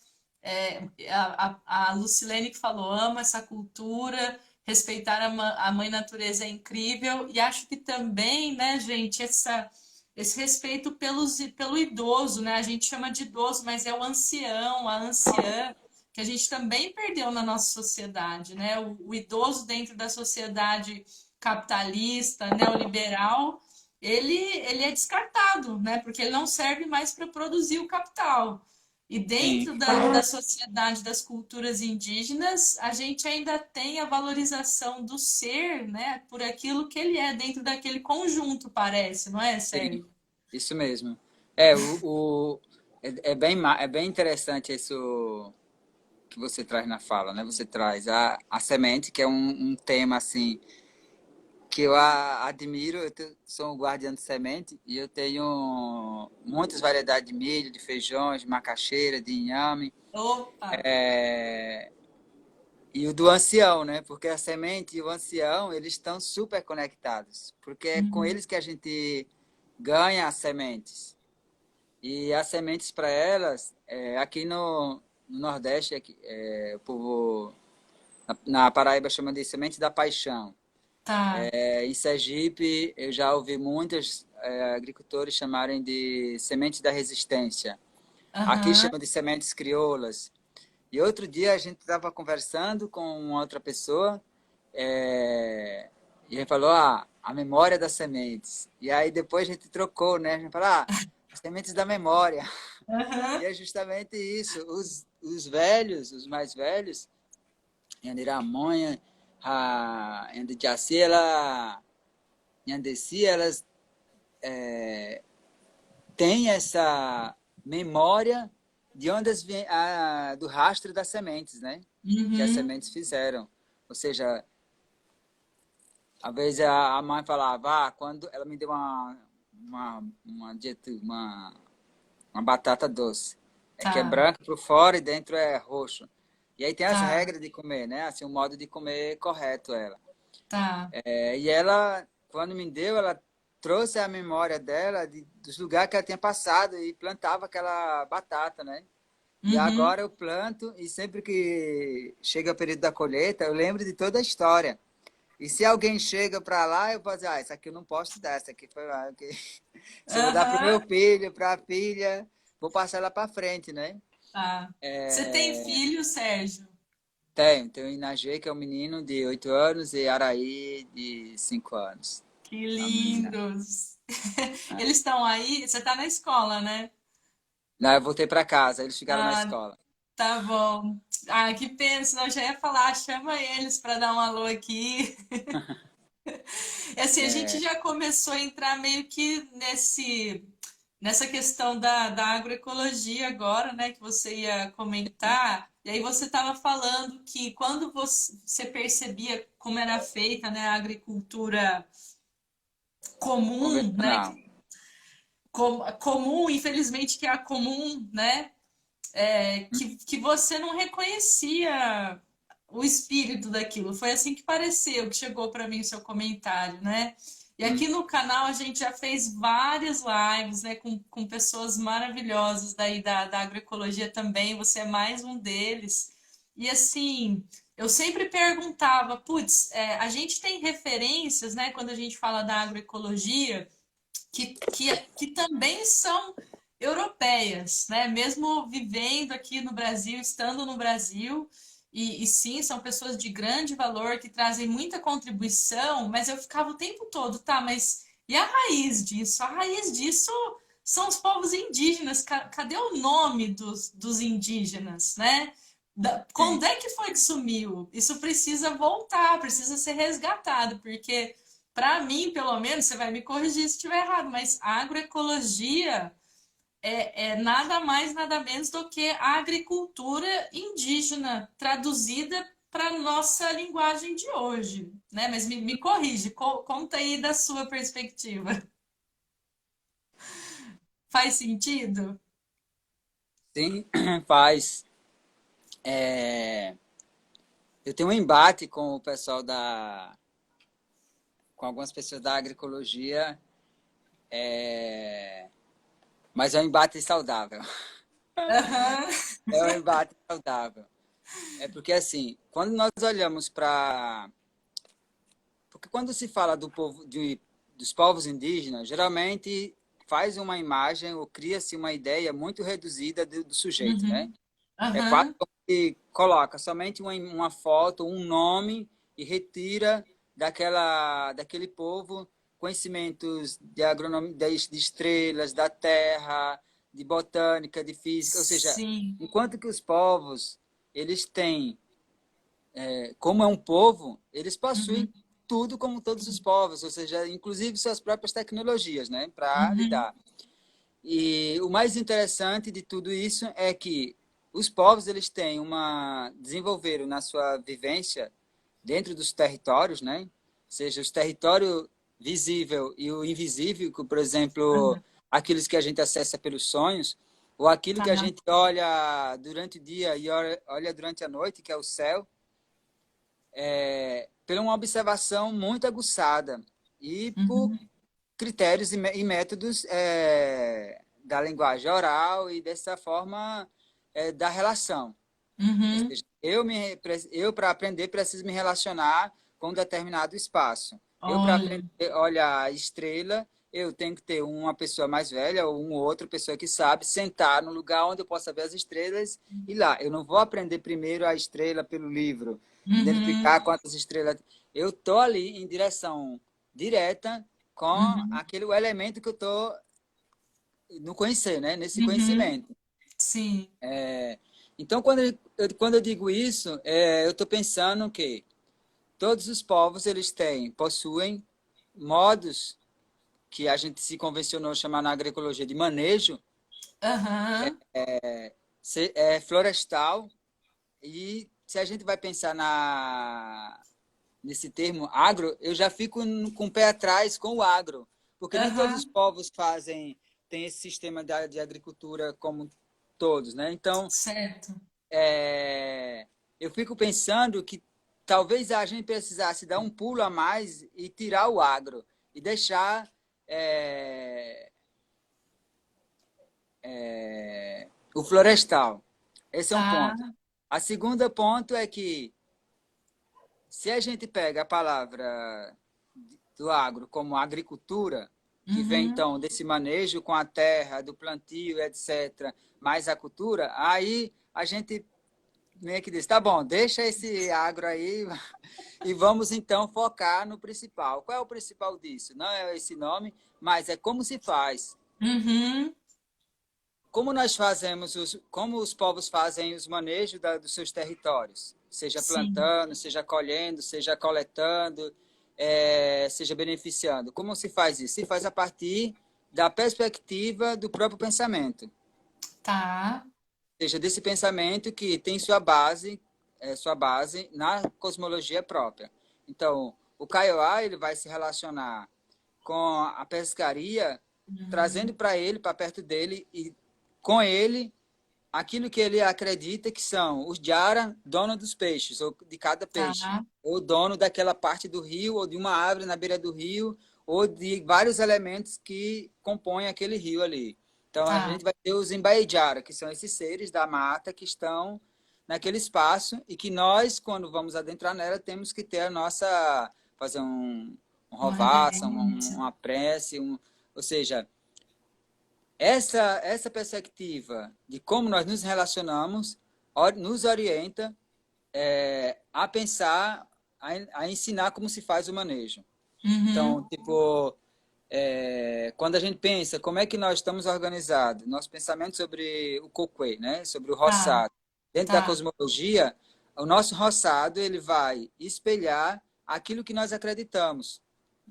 A Lucilene que falou, ama essa cultura, respeitar a mãe natureza é incrível, e acho que também, né, gente, esse respeito pelo idoso, né? A gente chama de idoso, mas é o ancião, a anciã, que a gente também perdeu na nossa sociedade, né? O idoso dentro da sociedade capitalista, neoliberal, ele é descartado, né? Porque ele não serve mais para produzir o capital. E sim, dentro da sociedade das culturas indígenas, a gente ainda tem a valorização do ser, né, por aquilo que ele é, dentro daquele conjunto, parece, não é, sim, Sérgio? isso mesmo. É, é bem interessante isso que você traz na fala, né? Você traz a semente, que é um tema assim que eu admiro. Sou um guardião de semente e eu tenho muitas variedades de milho, de feijões, de macaxeira, de inhame. Opa! É, e o do ancião, né? Porque a semente e o ancião, eles estão super conectados, porque é com Uhum. eles que a gente ganha as sementes. E as sementes para elas, aqui no Nordeste, o povo na Paraíba chama de semente da paixão. Tá. Em Sergipe, eu já ouvi muitos agricultores chamarem de semente da resistência. Aqui Aham. chama de sementes crioulas. E outro dia a gente estava conversando com uma outra pessoa e ele falou, a memória das sementes. E aí depois a gente trocou, né? A gente falou, as sementes da memória. Aham. E é justamente isso. Os velhos, os mais velhos, Yandiramonha, a Yandijaci, Yandeci, elas têm essa memória de onde do rastro das sementes, né? Que as Uhum. sementes fizeram. Ou seja, às vezes a mãe falava, quando ela me deu uma batata doce, que é Tá. branca por fora e dentro é roxo. E aí tem as Tá. regras de comer, né? Assim, o modo de comer correto ela. Tá. E ela, quando me deu, ela trouxe a memória dela dos lugares que ela tinha passado e plantava aquela batata, né? E Uhum. agora eu planto e sempre que chega o período da colheita, eu lembro de toda a história. E se alguém chega para lá, eu posso dizer, isso aqui eu não posso dar, isso aqui foi lá. Se eu vou dar para o meu Aham. filho, para a filha, vou passar ela para frente, né? Tá. Você tem filho, Sérgio? Tenho o Inagê, que é um menino de 8 anos, e Araí, de 5 anos. Que Uma menina. lindos! É. Eles estão aí? Você está na escola, né? Não, eu voltei para casa, eles ficaram na Ah, escola. tá bom. Ah, que pena, senão eu já ia falar, chama eles para dar um alô aqui. E assim, a gente É, já começou a entrar meio que nessa questão da agroecologia agora, né, que você ia comentar. E aí você estava falando que quando você percebia como era feita, né, a agricultura comum, né, convencional. comum, infelizmente que é a comum, né, que você não reconhecia o espírito daquilo. Foi assim que pareceu, que chegou para mim o seu comentário, né? E aqui Hum. no canal a gente já fez várias lives, né, com pessoas maravilhosas daí da agroecologia também. Você é mais um deles. E assim, eu sempre perguntava, putz, a gente tem referências, né, quando a gente fala da agroecologia, que também são europeias, né? Mesmo vivendo aqui no Brasil, estando no Brasil, e sim, são pessoas de grande valor que trazem muita contribuição, mas eu ficava o tempo todo, tá, mas e a raiz disso? A raiz disso são os povos indígenas. Cadê o nome dos indígenas, né? Quando Sim, é que foi que sumiu? Isso precisa voltar, precisa ser resgatado, porque para mim, pelo menos, você vai me corrigir se estiver errado, mas a agroecologia é nada mais, nada menos do que a agricultura indígena traduzida para nossa linguagem de hoje, né? Mas me corrige, conta aí da sua perspectiva. Faz sentido? sim, faz. É, eu tenho um embate com o pessoal com algumas pessoas da agroecologia, mas é um embate saudável. Aham. É um embate saudável. É porque, assim, quando nós olhamos para... Porque quando se fala dos povos indígenas, geralmente faz uma imagem ou cria-se uma ideia muito reduzida do sujeito, né? Uhum. É quase Aham. como se coloca somente uma foto, um nome e retira daquele povo conhecimentos de agronomia, de estrelas, da terra, de botânica, de física. Ou seja, Sim. enquanto que os povos, eles têm, como é um povo, eles possuem Uhum. tudo como todos os povos, ou seja, inclusive suas próprias tecnologias, né, para Uhum. lidar. E o mais interessante de tudo isso é que os povos eles têm desenvolveram na sua vivência dentro dos territórios, né? Ou seja, os territórios visível e o invisível, que, por exemplo, Aham. aqueles que a gente acessa pelos sonhos, ou aquilo Tá. que a gente olha durante o dia e olha durante a noite, que é o céu, por uma observação muito aguçada e por Uhum. critérios e métodos da linguagem oral e dessa forma da relação. Ou Uhum. seja, eu para aprender preciso me relacionar com um determinado espaço. Eu para aprender Olha. a olhar a estrela, eu tenho que ter uma pessoa mais velha ou uma outra pessoa que sabe sentar no lugar onde eu possa ver as estrelas e lá. Eu não vou aprender primeiro a estrela pelo livro, Uhum. identificar quantas estrelas. Eu tô ali em direção direta com Uhum. aquele o elemento que eu tô no conhecer, né? Nesse Uhum. conhecimento. Sim. Então, quando eu digo isso, eu estou pensando que todos os povos possuem modos que a gente se convencionou chamar na agroecologia de manejo Aham. florestal. E se a gente vai pensar nesse termo agro, eu já fico com o pé atrás com o agro, porque nem todos os Aham. povos têm esse sistema de agricultura como todos, né? Então, Certo. eu fico pensando que talvez a gente precisasse dar um pulo a mais e tirar o agro e deixar o florestal. Esse é um ponto. Tá. A segunda ponto é que se a gente pega a palavra do agro como agricultura, que vem Uhum. então desse manejo com a terra, do plantio, etc., mais a cultura, aí a gente meio que diz, tá bom, deixa esse agro aí e vamos então focar no principal. Qual é o principal disso? Não é esse nome, mas é como se faz. Uhum. Como nós fazemos, como os povos fazem os manejos dos seus territórios, seja Sim. plantando, seja colhendo, seja coletando, seja beneficiando. Como se faz isso? Se faz a partir da perspectiva do próprio pensamento, Tá. seja desse pensamento que tem sua base na cosmologia própria. Então, o Kaiowá ele vai se relacionar com a pescaria, Uhum. trazendo para ele, para perto dele e com ele aquilo que ele acredita que são os Jara, dono dos peixes, ou de cada peixe, Tá. ou dono daquela parte do rio, ou de uma árvore na beira do rio, ou de vários elementos que compõem aquele rio ali. Então a Tá. gente vai ter os Embaejara, que são esses seres da mata que estão naquele espaço e que nós, quando vamos adentrar nela, temos que ter fazer um Uma rovaça, reverência. uma prece, ou seja, essa perspectiva de como nós nos relacionamos nos orienta a pensar, a ensinar como se faz o manejo. Então, Uhum. tipo, quando a gente pensa como é que nós estamos organizados, nosso pensamento sobre o coquê, né? Sobre o Tá. roçado, dentro da Tá. cosmologia, o nosso roçado ele vai espelhar aquilo que nós acreditamos.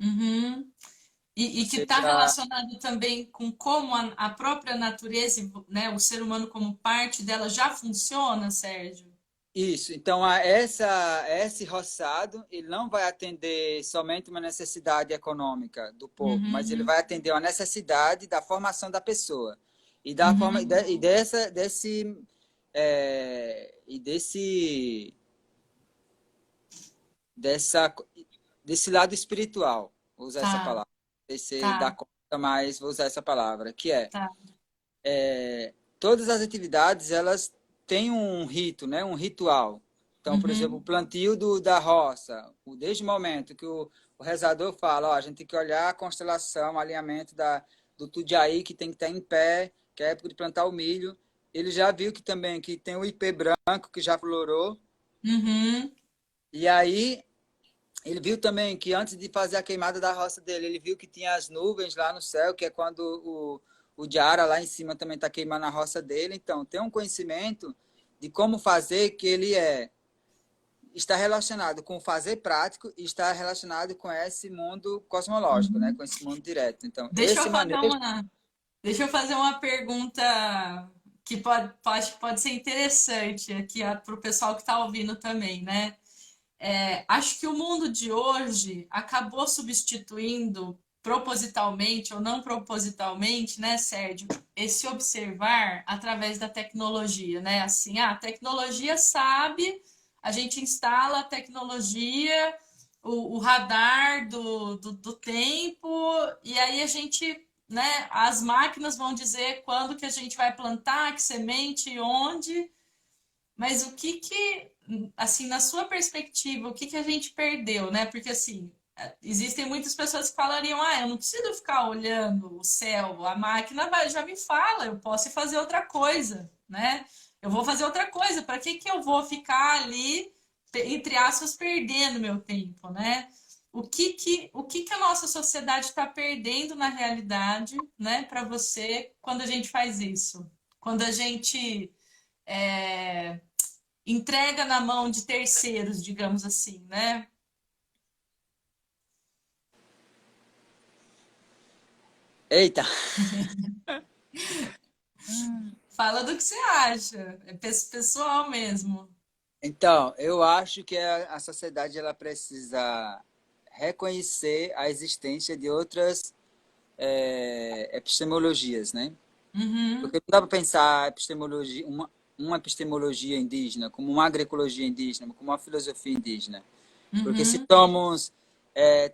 Uhum. Ou E que está seja, relacionado também com como a própria natureza, né, o ser humano como parte dela já funciona, Sérgio? isso, então esse roçado ele não vai atender somente uma necessidade econômica do povo, mas ele Uhum. vai atender uma necessidade da formação da pessoa e da forma Uhum. e dessa desse e desse dessa, desse lado espiritual, vou usar essa Tá, palavra. Não sei se dá tá, conta, mas vou usar essa palavra, que é tá. todas as atividades elas têm um rito, né? Um ritual. Então, por exemplo, o Uhum, plantio da roça, desde o momento que o rezador fala, ó, a gente tem que olhar a constelação, o alinhamento do Tudiaí, que tem que estar em pé, que é a época de plantar o milho. Ele já viu que também que tem o ipê branco, que já florou. uhum, E aí, ele viu também que antes de fazer a queimada da roça dele, ele viu que tinha as nuvens lá no céu, que é quando o Diara lá em cima também está queimando a roça dele. Então, tem um conhecimento de como fazer que ele está relacionado com o fazer prático e está relacionado com esse mundo cosmológico, né? uhum. Com esse mundo direto. Então, Deixa esse eu fazer manejo... uma, deixa eu fazer uma pergunta que pode ser interessante aqui para o pessoal que está ouvindo também, né? Acho que o mundo de hoje acabou substituindo propositalmente ou não propositalmente, né, Sérgio, esse observar através da tecnologia, né? Assim, a tecnologia sabe, a gente instala a tecnologia, o radar do tempo, e aí a gente, né, as máquinas vão dizer quando que a gente vai plantar, que semente, onde. Mas o que que, assim, na sua perspectiva, o que que a gente perdeu, né? Porque, assim, existem muitas pessoas que falariam, ah, eu não preciso ficar olhando o céu, a máquina já me fala, eu posso ir fazer outra coisa, né? Eu vou fazer outra coisa, para que que eu vou ficar ali, entre aspas, perdendo meu tempo, né? O que que a nossa sociedade está perdendo na realidade, né, para você, quando a gente faz isso? Quando a gente é, entrega na mão de terceiros, digamos assim, né? Eita! Fala do que você acha, é pessoal mesmo. Então, eu acho que a sociedade ela precisa reconhecer a existência de outras epistemologias, né? Uhum, Porque não dá para pensar a epistemologia, uma epistemologia indígena como uma agroecologia indígena, como uma filosofia indígena. Porque se uhum, somos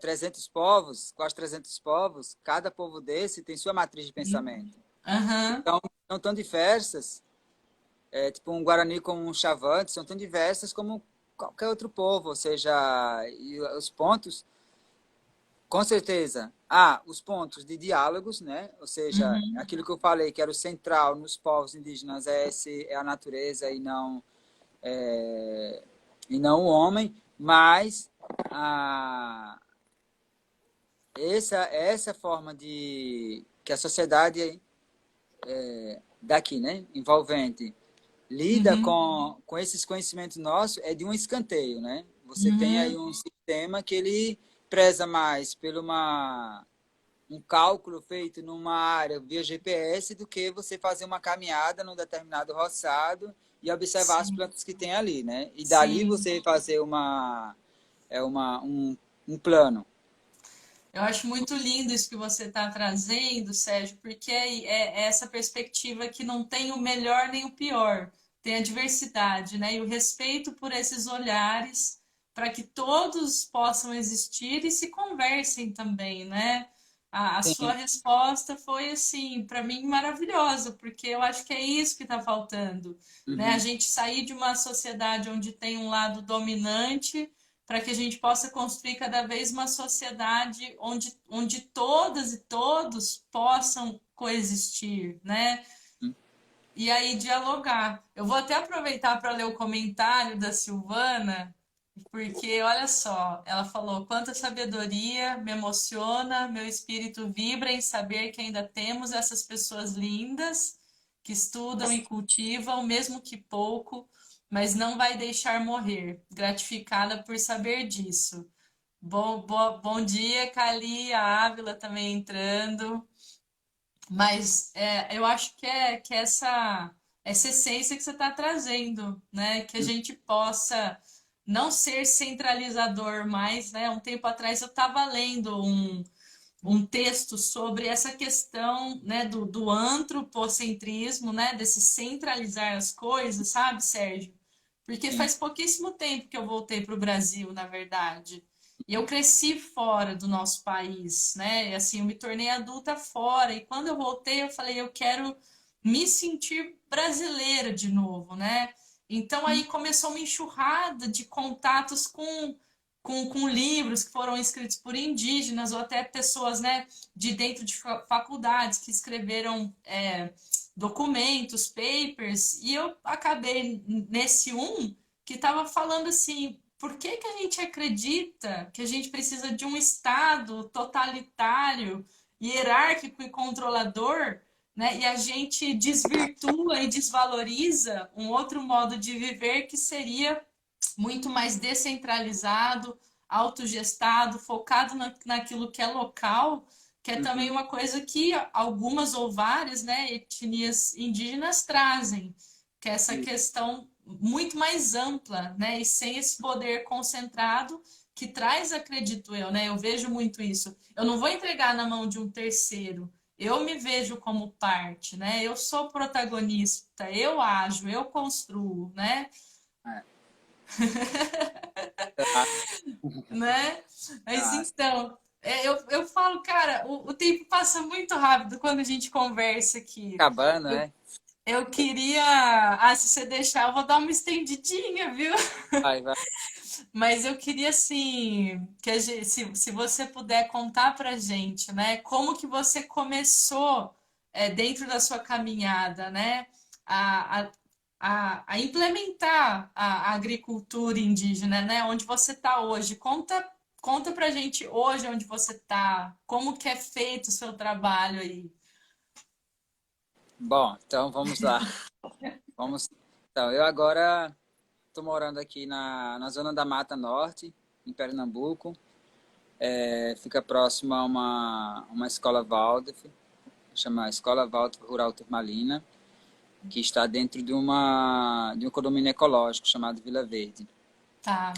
300 povos, quase 300 povos, cada povo desse tem sua matriz de pensamento. aham, Então, são tão diversas, tipo um Guarani como um Chavante, são tão diversas como qualquer outro povo. Ou seja, e os pontos com certeza. Os pontos de diálogos, né? Ou seja, uhum, aquilo que eu falei, que era o central nos povos indígenas, é a natureza e não o homem, mas a, essa forma de que a sociedade daqui, né? Envolvente, lida uhum, com esses conhecimentos nossos é de um escanteio, né? Você tem aí uhum. um sistema que ele preza mais um cálculo feito numa área via GPS do que você fazer uma caminhada num determinado roçado e observar as Sim, plantas que tem ali, né? E dali sim. você fazer um plano. Eu acho muito lindo isso que você está trazendo, Sérgio, porque é essa perspectiva que não tem o melhor nem o pior, tem a diversidade, né? E o respeito por esses olhares, para que todos possam existir e se conversem também, né? A sua Sim. resposta foi, assim, para mim maravilhosa, porque eu acho que é isso que está faltando, né? A Uhum. gente sair de uma sociedade onde tem um lado dominante para que a gente possa construir cada vez uma sociedade onde todas e todos possam coexistir, né? E aí dialogar. Eu vou até aproveitar para ler o comentário da Silvana, porque olha só, ela falou: quanta sabedoria, me emociona, meu espírito vibra em saber que ainda temos essas pessoas lindas que estudam e cultivam, mesmo que pouco, mas não vai deixar morrer. Gratificada por saber disso. Bom dia, Cali, a Ávila também entrando. Mas eu acho que é essa essência que você está trazendo, né? Que a gente possa não ser centralizador mais, né? Um tempo atrás eu estava lendo um texto sobre essa questão, né, do antropocentrismo, né? Desse centralizar as coisas, sabe, Sérgio? Porque sim. faz pouquíssimo tempo que eu voltei para o Brasil, na verdade. E eu cresci fora do nosso país, né? E assim, eu me tornei adulta fora. E quando eu voltei, eu falei, eu quero me sentir brasileira de novo, né? Então aí começou uma enxurrada de contatos com livros que foram escritos por indígenas ou até pessoas, né, de dentro de faculdades que escreveram documentos, papers, e eu acabei nesse que estava falando assim, por que que a gente acredita que a gente precisa de um Estado totalitário, hierárquico e controlador, né? E a gente desvirtua e desvaloriza um outro modo de viver que seria muito mais descentralizado, autogestado, focado naquilo que é local, que é também Uhum. uma coisa que algumas ou várias, né, etnias indígenas trazem, que é essa Isso. questão muito mais ampla, né, e sem esse poder concentrado que traz, acredito eu, né, eu vejo muito isso. Eu não vou entregar na mão de um terceiro. Eu me vejo como parte, né? Eu sou protagonista, eu ajo, eu construo, né? É. Tá, Né? Mas tá. então, eu falo, cara, o tempo passa muito rápido quando a gente conversa aqui. Acabando, Eu, né? eu queria, se você deixar, eu vou dar uma estendidinha, viu? Vai, vai. Mas eu queria, assim, que se você puder contar pra gente, né, como que você começou dentro da sua caminhada, né, a, a, a implementar a agricultura indígena, né, onde você está hoje. Conta pra gente hoje onde você está, como que é feito o seu trabalho aí. Bom, então vamos lá. Vamos. Então, eu agora estou morando aqui na zona da Mata Norte, em Pernambuco. Fica próximo a uma escola Waldorf, chama Escola Waldorf Rural Turmalina, que está dentro de um condomínio ecológico chamado Vila Verde. Tá,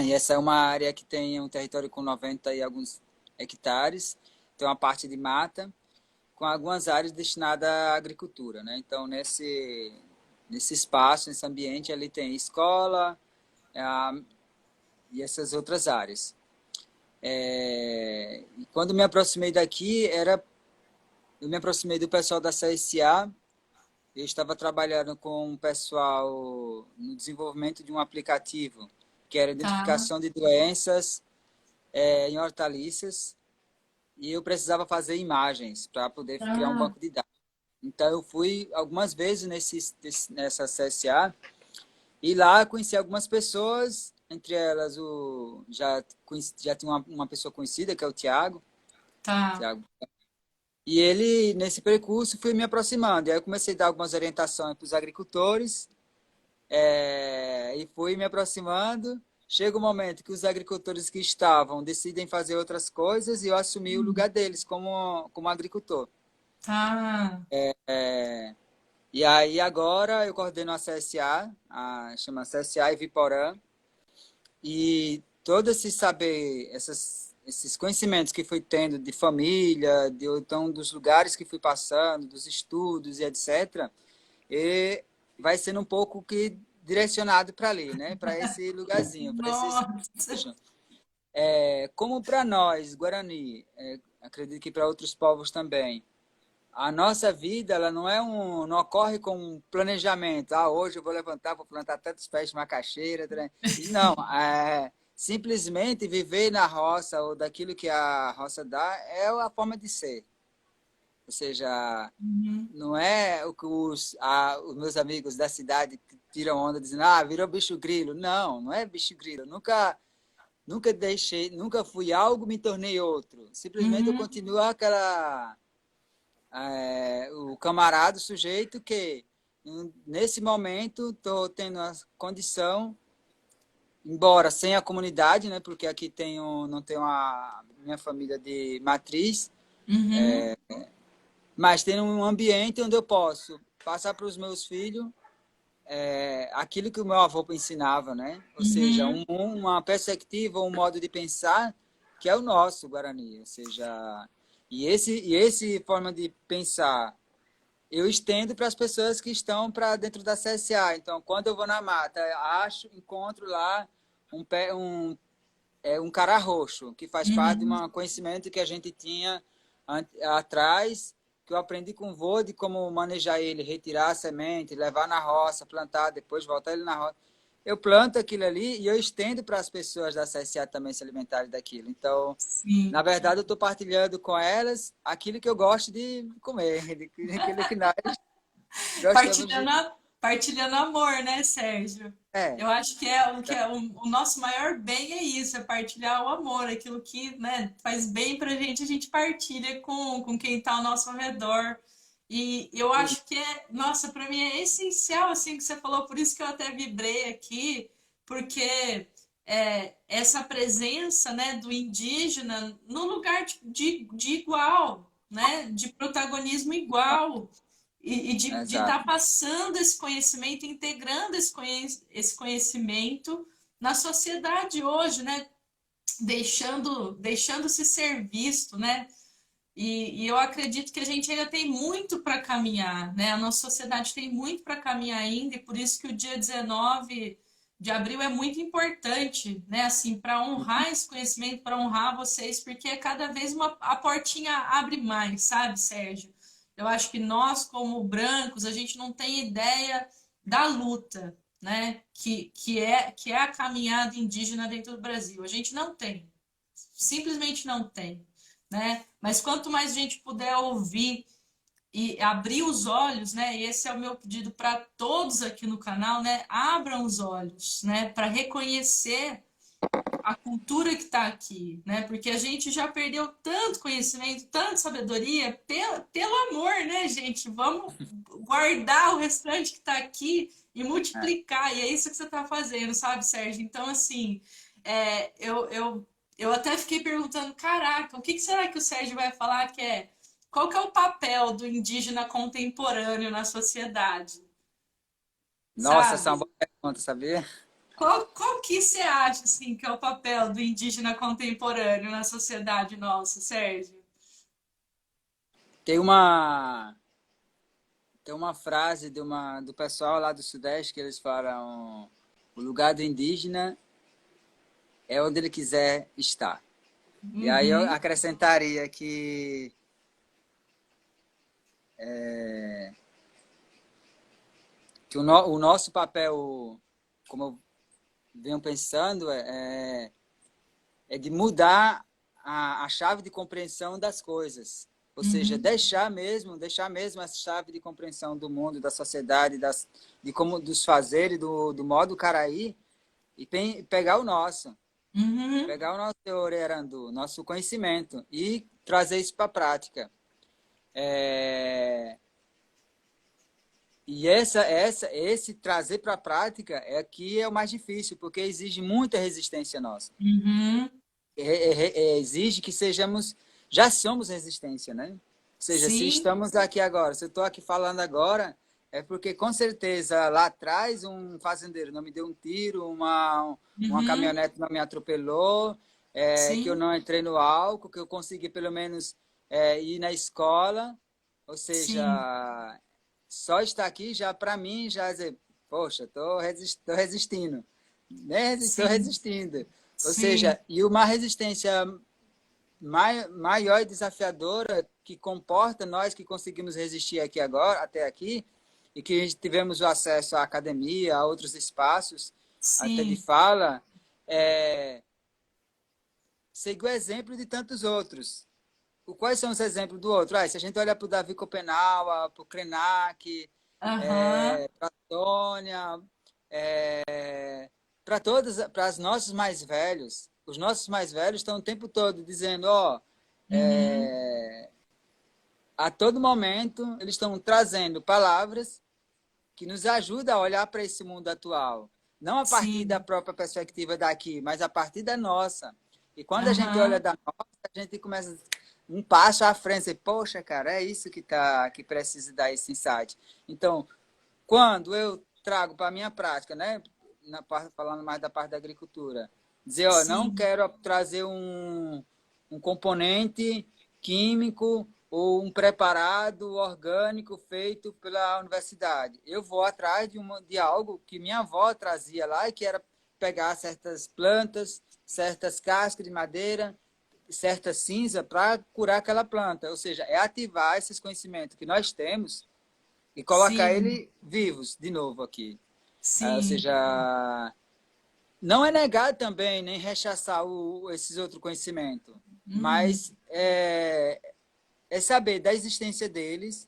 E essa é uma área que tem um território com 90 e alguns hectares, tem uma parte de mata, com algumas áreas destinadas à agricultura, né? Então, nesse espaço, nesse ambiente, ali tem escola e essas outras áreas. E quando me aproximei daqui, eu me aproximei do pessoal da CSA. Eu estava trabalhando com o pessoal no desenvolvimento de um aplicativo que era tá. identificação de doenças em hortaliças, e eu precisava fazer imagens para poder criar um Ah, banco de dados. Então eu fui algumas vezes nessa CSA e lá conheci algumas pessoas, entre elas já tinha uma pessoa conhecida que é o Tiago. tá. Tiago. E ele, nesse percurso, foi me aproximando. E aí eu comecei a dar algumas orientações para os agricultores, e fui me aproximando. Chega o momento que os agricultores que estavam decidem fazer outras coisas e eu assumi o lugar deles como agricultor. Tá. E aí agora eu coordeno a CSA, chama CSA Iviporã, e todo esse saber, esses conhecimentos que fui tendo de família, então dos lugares que fui passando, dos estudos e etc., e vai sendo um pouco que direcionado para ali, né? Para esse lugarzinho, para esse Nossa. espaço. Como para nós, Guarani, acredito que para outros povos também, a nossa vida ela não ocorre com um planejamento. Hoje eu vou levantar, vou plantar tantos pés de macaxeira. Não, simplesmente viver na roça ou daquilo que a roça dá é a forma de ser. Ou seja, Uhum. não é o que os meus amigos da cidade tiram onda dizendo, virou bicho grilo. Não, não é bicho grilo. Nunca deixei, nunca fui algo, me tornei outro. Simplesmente eu Uhum. continuo o camarada, o sujeito que nesse momento estou tendo a condição, embora sem a comunidade, né, porque aqui não tenho a minha família de matriz, Uhum. mas tendo um ambiente onde eu posso passar para os meus filhos aquilo que o meu avô ensinava, né? Ou seja, Uhum. uma perspectiva, um modo de pensar que é o nosso Guarani, ou seja, e esse forma de pensar eu estendo para as pessoas que estão para dentro da CSA. Então, quando eu vou na mata, encontro lá um, um cara roxo, que faz parte de Uhum. um conhecimento que a gente tinha atrás, que eu aprendi com o vô de como manejar ele, retirar a semente, levar na roça, plantar, depois voltar ele na roça. Eu planto aquilo ali e eu estendo para as pessoas da CSA também se alimentarem daquilo. Então, na Sim. verdade, eu estou partilhando com elas aquilo que eu gosto de comer, aquilo que nós gostamos de... Partilhando, partilhando amor, né, Sérgio? É, Eu acho que é o nosso maior bem é isso, é partilhar o amor, aquilo que, né, faz bem pra gente, a gente partilha com quem tá ao nosso redor. E eu acho que é, nossa, pra mim é essencial, assim, que você falou, por isso que eu até vibrei aqui, porque essa presença, né, do indígena no lugar de igual, né, de protagonismo igual. E de estar exato. passando esse conhecimento, integrando esse conhecimento na sociedade hoje, né? Deixando-se ser visto, né? E eu acredito que a gente ainda tem muito para caminhar, né? A nossa sociedade tem muito para caminhar ainda, e por isso que o dia 19 de abril é muito importante, né? Assim, para honrar esse conhecimento, para honrar vocês, porque cada vez a portinha abre mais, sabe, Sérgio? Eu acho que nós, como brancos, a gente não tem ideia da luta, né? Que é a caminhada indígena dentro do Brasil. A gente não tem, simplesmente não tem, né? Mas quanto mais gente puder ouvir e abrir os olhos, né? E esse é o meu pedido para todos aqui no canal, né? Abram os olhos, né? Para reconhecer a cultura que está aqui, né? Porque a gente já perdeu tanto conhecimento, tanta sabedoria, pelo amor, né, gente? Vamos guardar o restante que está aqui e É. multiplicar. E é isso que você está fazendo, sabe, Sérgio? Então, assim, eu até fiquei perguntando, caraca, o que será que o Sérgio vai falar que é? Qual que é o papel do indígena contemporâneo na sociedade, Nossa, essa é sabe? uma boa pergunta, sabia? Qual que você acha, assim, que é o papel do indígena contemporâneo na sociedade nossa, Sérgio? Tem uma, tem uma frase do pessoal lá do Sudeste que eles falam: o lugar do indígena é onde ele quiser estar. E aí eu Uhum, acrescentaria que o nosso papel, como eu venho pensando, é de mudar a chave de compreensão das coisas. Ou seja, uhum, deixar mesmo essa chave de compreensão do mundo, da sociedade, de como dos fazeres, do modo caraí, e pegar o nosso. uhum. Pegar o nosso Teorerandu, nosso conhecimento, e trazer isso para a prática. É... E esse trazer para a prática é que é o mais difícil, porque exige muita resistência nossa. Uhum. Exige que sejamos, já somos resistência, né? Ou seja, se Sim, estamos aqui agora, se eu estou aqui falando agora, é porque com certeza lá atrás um fazendeiro não me deu um tiro, uma uhum. caminhonete não me atropelou, que eu Sim, não entrei no álcool, que eu consegui pelo menos ir na escola. Ou seja, sim, só estar aqui já para mim já dizer, poxa, tô resistindo, né? Estou sim, resistindo. Ou sim. seja, e uma resistência maior e desafiadora que comporta nós que conseguimos resistir aqui agora, até aqui, e que tivemos o acesso à academia, a outros espaços, até de Sim. fala, é, segue o exemplo de tantos outros. Quais são os exemplos do outro? Se a gente olha para o Davi Copenaua, para o Krenak, Aham. para a Tônia, para todas, para os nossos mais velhos. Os nossos mais velhos estão o tempo todo dizendo, Uhum. a todo momento eles estão trazendo palavras que nos ajudam a olhar para esse mundo atual. Não a partir da Sim. própria perspectiva daqui, mas a partir da nossa. E quando a gente olha Aham. da nossa, a gente começa um passo à frente. Poxa, cara, é isso que precisa dar esse insight. Então, quando eu trago para a minha prática, né, falando mais da parte da agricultura, dizer, não Sim. quero trazer um componente químico ou um preparado orgânico feito pela universidade. Eu vou atrás de algo que minha avó trazia lá, e que era pegar certas plantas, certas cascas de madeira, certa cinza para curar aquela planta. Ou seja, é ativar esses conhecimentos que nós temos e colocar Sim, ele vivos de novo aqui. Ou sim. seja, não é negar também, nem rechaçar esses outros conhecimentos, Uhum, mas é saber da existência deles,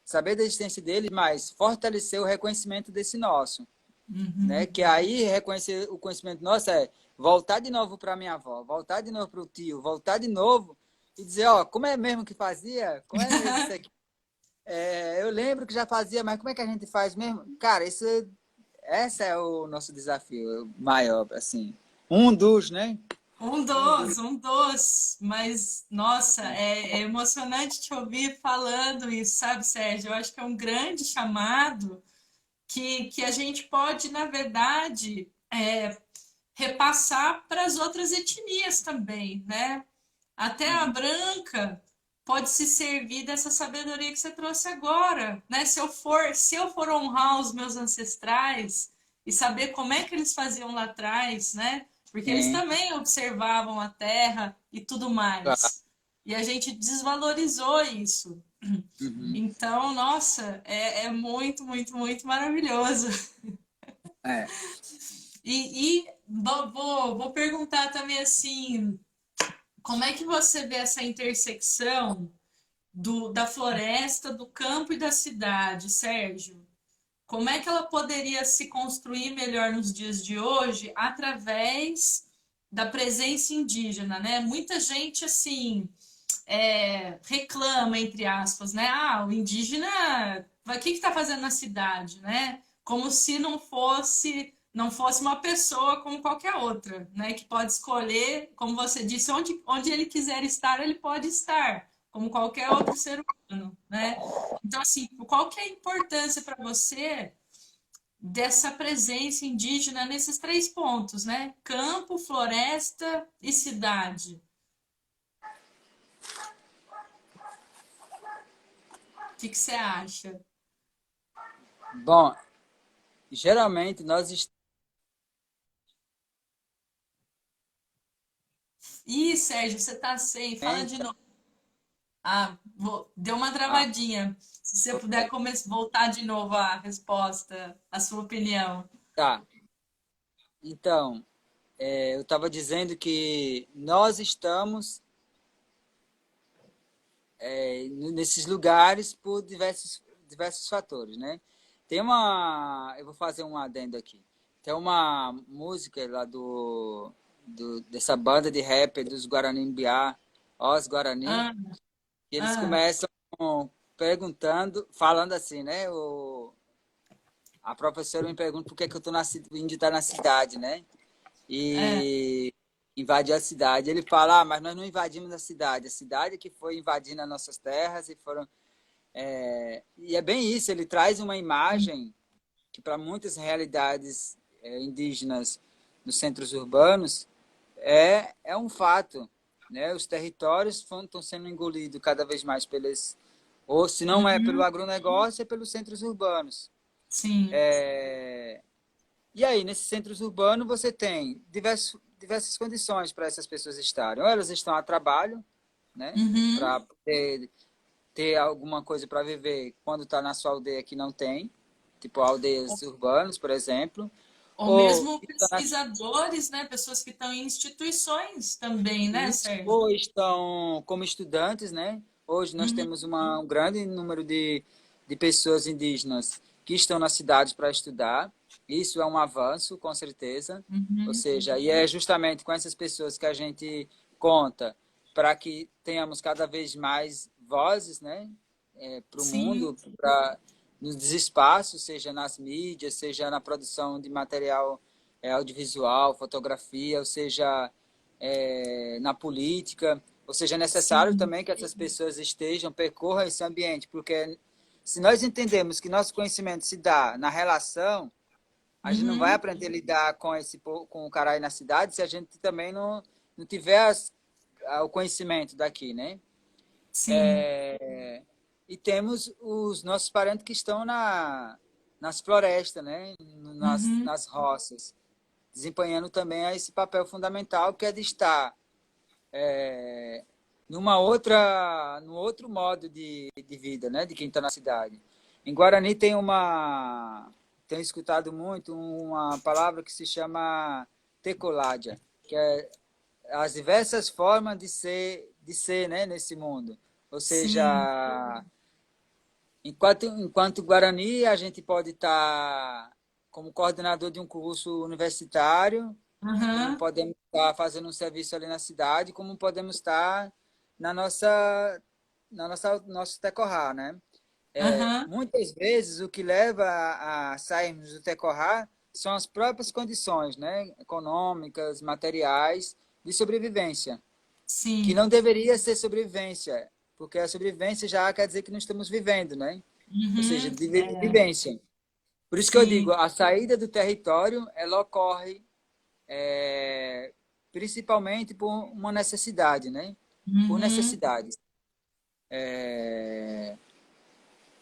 saber da existência deles, mas fortalecer o reconhecimento desse nosso, né? uhum. Que aí reconhecer o conhecimento nosso é voltar de novo para minha avó, voltar de novo para o tio, voltar de novo e dizer, ó, como é mesmo que fazia? Como é mesmo isso aqui? Eu lembro que já fazia, mas como é que a gente faz mesmo? Cara, esse é o nosso desafio maior, assim. Um dos, né? Um dos. Um dos, mas nossa, é emocionante te ouvir falando isso, sabe, Sérgio? Eu acho que é um grande chamado que a gente pode, na verdade, repassar para as outras etnias também, né? Até a Uhum. branca pode se servir dessa sabedoria que você trouxe agora, né? Se eu for honrar os meus ancestrais e saber como é que eles faziam lá atrás, né? Porque eles Sim, também observavam a terra e tudo claro. mais. E a gente desvalorizou isso. Uhum. Então, nossa, é muito, muito, muito maravilhoso. É. Vou perguntar também assim, como é que você vê essa intersecção da floresta, do campo e da cidade, Sérgio? Como é que ela poderia se construir melhor nos dias de hoje através da presença indígena, né? Muita gente assim reclama, entre aspas, né? Ah, o indígena, o que está fazendo na cidade, né? Como se não fosse uma pessoa como qualquer outra, né? Que pode escolher, como você disse, onde ele quiser estar, ele pode estar, como qualquer outro ser humano, né? Então, assim, qual que é a importância para você dessa presença indígena nesses três pontos, né? Campo, floresta e cidade. O que que você acha? Bom, geralmente nós Ih, Sérgio, você tá sem. Fala de estamos. novo. Ah, deu uma Ah, travadinha. Se você puder ok. voltar de novo a resposta, a sua opinião. Tá. Então, eu estava dizendo que nós estamos nesses lugares por diversos fatores, né? Eu vou fazer um adendo aqui. Tem uma música lá dessa banda de rap dos Guarani Mbiá, Os Guarani, Ah, que eles ah, começam perguntando, falando assim, né? A professora me pergunta por que, que eu estou indo estar na cidade, né? é. E invadir a cidade. Ele fala, mas nós não invadimos a cidade que foi invadindo as nossas terras e foram. E é bem isso, ele traz uma imagem que para muitas realidades indígenas nos centros urbanos é um fato, né? Os territórios estão sendo engolidos cada vez mais pelos, ou se não é pelo Uhum, agronegócio, é pelos centros urbanos. sim. E aí, nesses centros urbanos, você tem diversas condições para essas pessoas estarem. Ou elas estão a trabalho, né? Uhum. Para ter alguma coisa para viver quando está na sua aldeia que não tem, tipo aldeias urbanas, por exemplo. Ou Ou, mesmo pesquisadores, né? Pessoas que estão em instituições também, né, Sérgio? ou estão como estudantes, né? Hoje nós Uhum, temos um grande número de pessoas indígenas que estão nas cidades para estudar. Isso é um avanço, com certeza. Ou uhum. seja, e é justamente com essas pessoas que a gente conta para que tenhamos cada vez mais vozes, né? Para o Sim. mundo, nos espaços, seja nas mídias, seja na produção de material audiovisual, fotografia, ou seja, na política. Ou seja, é necessário Sim. também que essas pessoas estejam, percorram esse ambiente, porque se nós entendemos que nosso conhecimento se dá na relação, a gente não vai Uhum. aprender a lidar com o cara aí na cidade se a gente também não tiver o conhecimento daqui, né? Sim. E temos os nossos parentes que estão nas florestas, né? Uhum. Nas roças, desempenhando também esse papel fundamental que é de estar no outro modo de vida, né? De quem está na cidade. Em Guarani tenho escutado muito uma palavra que se chama tecoládia, que é as diversas formas de ser, né, nesse mundo. Ou Sim. seja, enquanto Guarani, a gente pode estar como coordenador de um curso universitário, como Uhum. podemos estar fazendo um serviço ali na cidade, como podemos estar na nossa, nosso tecorrá, né? Uhum. Muitas vezes o que leva a sairmos do tecorrá são as próprias condições, né? Econômicas, materiais, de sobrevivência, que Sim. não deveria ser sobrevivência, porque a sobrevivência já quer dizer que não estamos vivendo, né? Ou seja, Uhum. de É. vivência. Por isso que eu digo, Sim. a saída do território, ela ocorre principalmente por uma necessidade, né? Por Uhum. necessidades.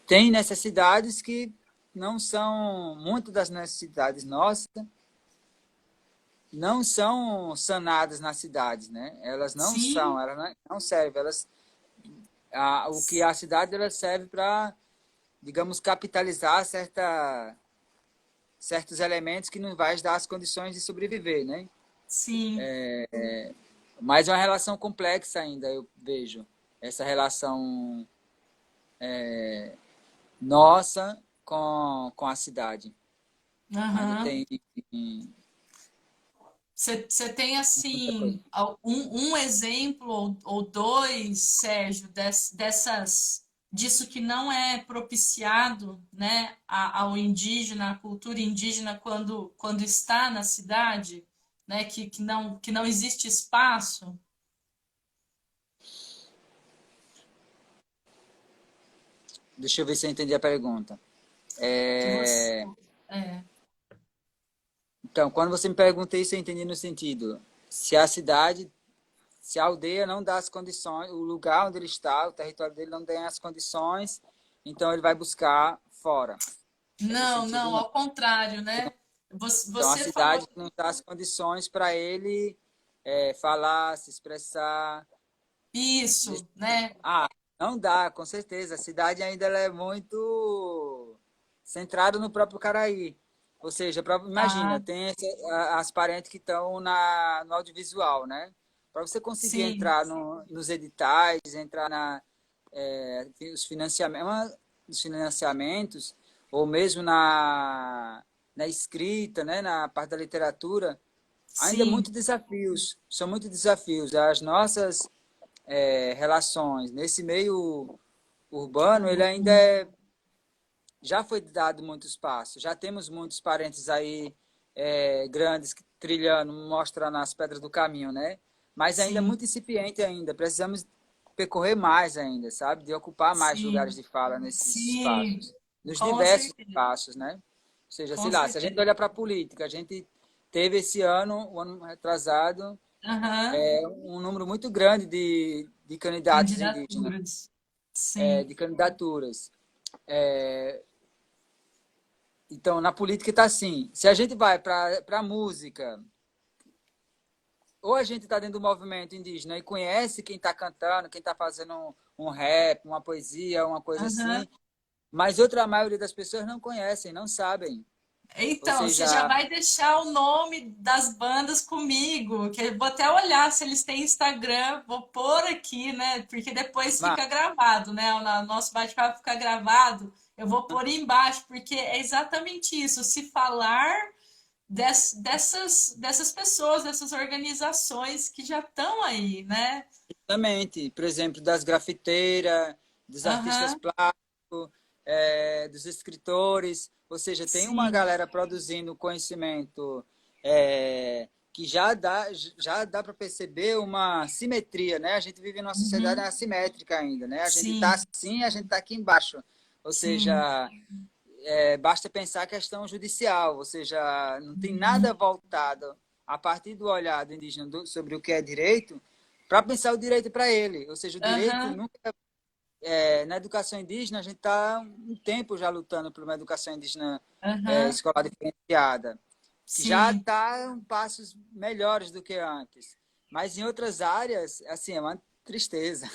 Tem necessidades que não são, muitas das necessidades nossas não são sanadas nas cidades, né? Elas não são, Sim. elas não servem, o que a cidade ela serve para, digamos, capitalizar certos elementos que não vai dar as condições de sobreviver, né? Sim. Mas é uma relação complexa ainda, eu vejo. Essa relação nossa com a cidade. Ainda Aham. tem Você tem, muita coisa. assim, um exemplo ou dois, Sérgio, disso que não é propiciado, né, ao indígena, à cultura indígena, quando está na cidade, né, que não existe espaço? Deixa eu ver se eu entendi a pergunta. Que você. É, É. então, quando você me pergunta isso, eu entendi no sentido, se a cidade, se a aldeia não dá as condições, o lugar onde ele está, o território dele não tem as condições, então ele vai buscar fora. Nesse Não, sentido, não, não. ao contrário, né? Você, Então, a você falou cidade não dá as condições para ele falar, se expressar. isso, né? Ah, não dá, com certeza. A cidade ainda ela é muito centrada no próprio Caraí. Ou seja, imagina, Tá, tem as parentes que estão no audiovisual, né? Para você conseguir sim. entrar nos editais, entrar os financiamentos, ou mesmo na escrita, né? Na parte da literatura, ainda Sim. muitos desafios. São muitos desafios. As nossas relações nesse meio urbano, ele ainda já foi dado muito espaço. Já temos muitos parentes aí grandes trilhando, mostrando as pedras do caminho, né? Mas ainda é Sim, muito incipiente ainda. Precisamos percorrer mais ainda, sabe? De ocupar mais lugares sim, de fala nesses sim, espaços, nos com diversos certeza, espaços, né? Ou seja, sei com lá, se a gente certeza. olhar para a política, a gente teve esse ano, o ano retrasado, Aham, um número muito grande de candidatos indígenas, candidaturas. Sim, de candidaturas. Então, na política está assim, se a gente vai para a música, ou a gente está dentro do movimento indígena e conhece quem está cantando, quem está fazendo um rap, uma poesia, uma coisa aham. assim, mas outra maioria das pessoas não conhecem, não sabem. Ou Então, você já seja, vai deixar o nome das bandas comigo, que eu vou até olhar se eles têm Instagram, vou pôr aqui, né? Porque depois fica gravado, né? O nosso bate-papo fica gravado. Eu vou pôr embaixo, porque é exatamente isso. Se falar dessas pessoas, dessas organizações que já estão aí, né? exatamente, por exemplo, das grafiteiras, dos artistas Aham, plásticos, dos escritores, ou seja, tem uma sim. galera produzindo conhecimento que já dá para perceber uma simetria, né? A gente vive numa sociedade Uhum, assimétrica ainda, né? A gente está sim, assim, a gente está aqui embaixo, ou sim. seja, basta pensar a questão judicial, ou seja, não tem nada Uhum, voltado a partir do olhar do indígena sobre o que é direito para pensar o direito para ele. Ou seja, o direito aham, nunca na educação indígena, a gente está um tempo já lutando por uma educação indígena Aham, escolar diferenciada, que já sim. está em passos melhores do que antes. Mas em outras áreas, assim, é uma tristeza.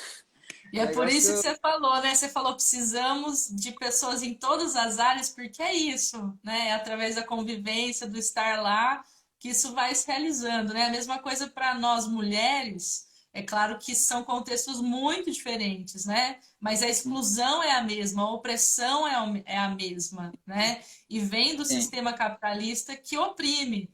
E É um é por isso que negócio. você falou, né? Você falou, precisamos de pessoas em todas as áreas, porque é isso, né? É através da convivência, do estar lá, que isso vai se realizando, né? A mesma coisa para nós mulheres, é claro que são contextos muito diferentes, né? Mas a exclusão é a mesma, a opressão é a mesma, né? E vem do Sim. sistema capitalista que oprime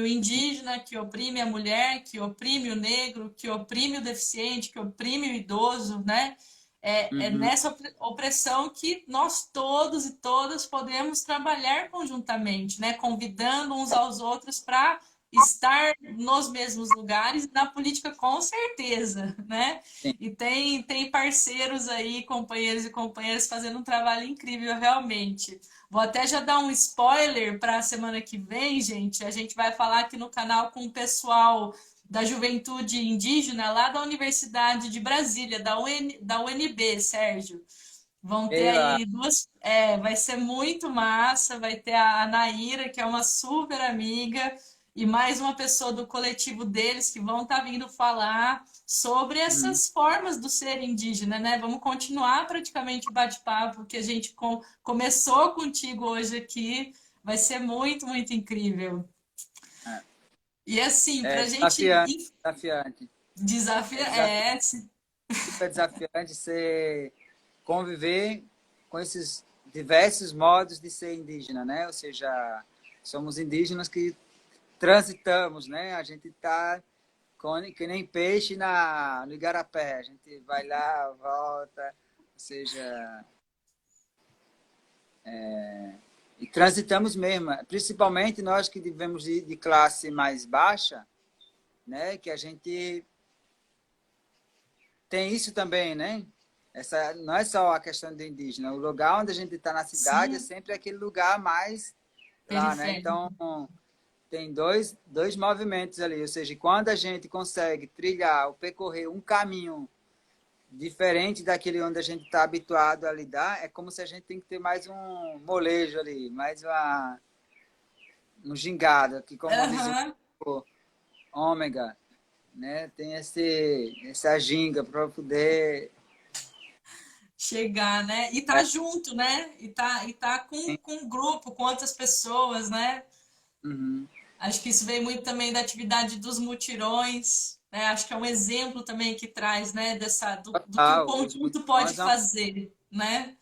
o indígena, que oprime a mulher, que oprime o negro, que oprime o deficiente, que oprime o idoso, né? É Uhum. nessa opressão que nós todos e todas podemos trabalhar conjuntamente, né? Convidando uns aos outros para estar nos mesmos lugares, na política com certeza, né? Sim. E tem parceiros aí, companheiros e companheiras fazendo um trabalho incrível realmente. Vou até já dar um spoiler para a semana que vem, gente. A gente vai falar aqui no canal com o pessoal da Juventude Indígena lá da Universidade de Brasília, da UNB, Sérgio. Vão ter Ela, aí duas. Vai ser muito massa. Vai ter a Naíra, que é uma super amiga, e mais uma pessoa do coletivo deles que vão estar vindo falar sobre uhum. essas formas do ser indígena, né? Vamos continuar praticamente o bate-papo que a gente começou contigo hoje aqui. Vai ser muito, muito incrível. E assim, É para a gente desafiante, desafiante. É desafiar. super desafiante ser conviver com esses diversos modos de ser indígena, né? Ou seja, somos indígenas que transitamos, né? A gente está que nem peixe no igarapé. A gente vai lá, volta, ou seja, e transitamos mesmo. Principalmente nós que vivemos de classe mais baixa, né? Que a gente tem isso também, né? Essa não é só a questão do indígena. O lugar onde a gente está na cidade é Sim, sempre aquele lugar mais lá, né? periférico. Então tem dois movimentos ali, ou seja, quando a gente consegue trilhar ou percorrer um caminho diferente daquele onde a gente está habituado a lidar, é como se a gente tem que ter mais um molejo ali, mais um gingado, que como diz Aham. o ômega, né? Tem essa ginga para poder. Chegar, né? E tá junto, né? E tá com um grupo, com outras pessoas, né? Uhum. Acho que isso vem muito também da atividade dos mutirões, né? Acho que é um exemplo também que traz, né? Do que o Total, os conjunto pode mutirões, fazer, né?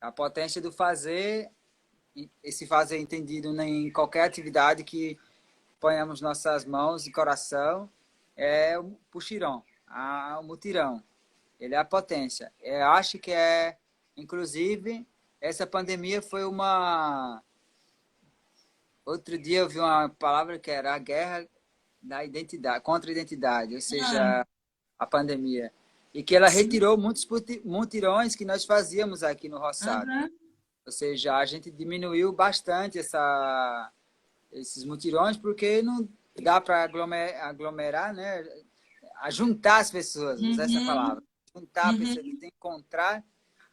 a potência do fazer, esse fazer entendido em qualquer atividade que ponhamos nossas mãos e coração, é o puxirão, o mutirão. Ele é a potência. Eu acho que inclusive, essa pandemia foi uma. Outro dia eu vi uma palavra que era a guerra da identidade, contra a identidade, ou Ah, seja, a pandemia. E que ela sim. retirou muitos mutirões que nós fazíamos aqui no Roçado. Aham. Ou seja, a gente diminuiu bastante esses mutirões porque não dá para aglomerar, né? A juntar as pessoas, usar essa palavra. Uhum. Juntar pessoas, Uhum. encontrar.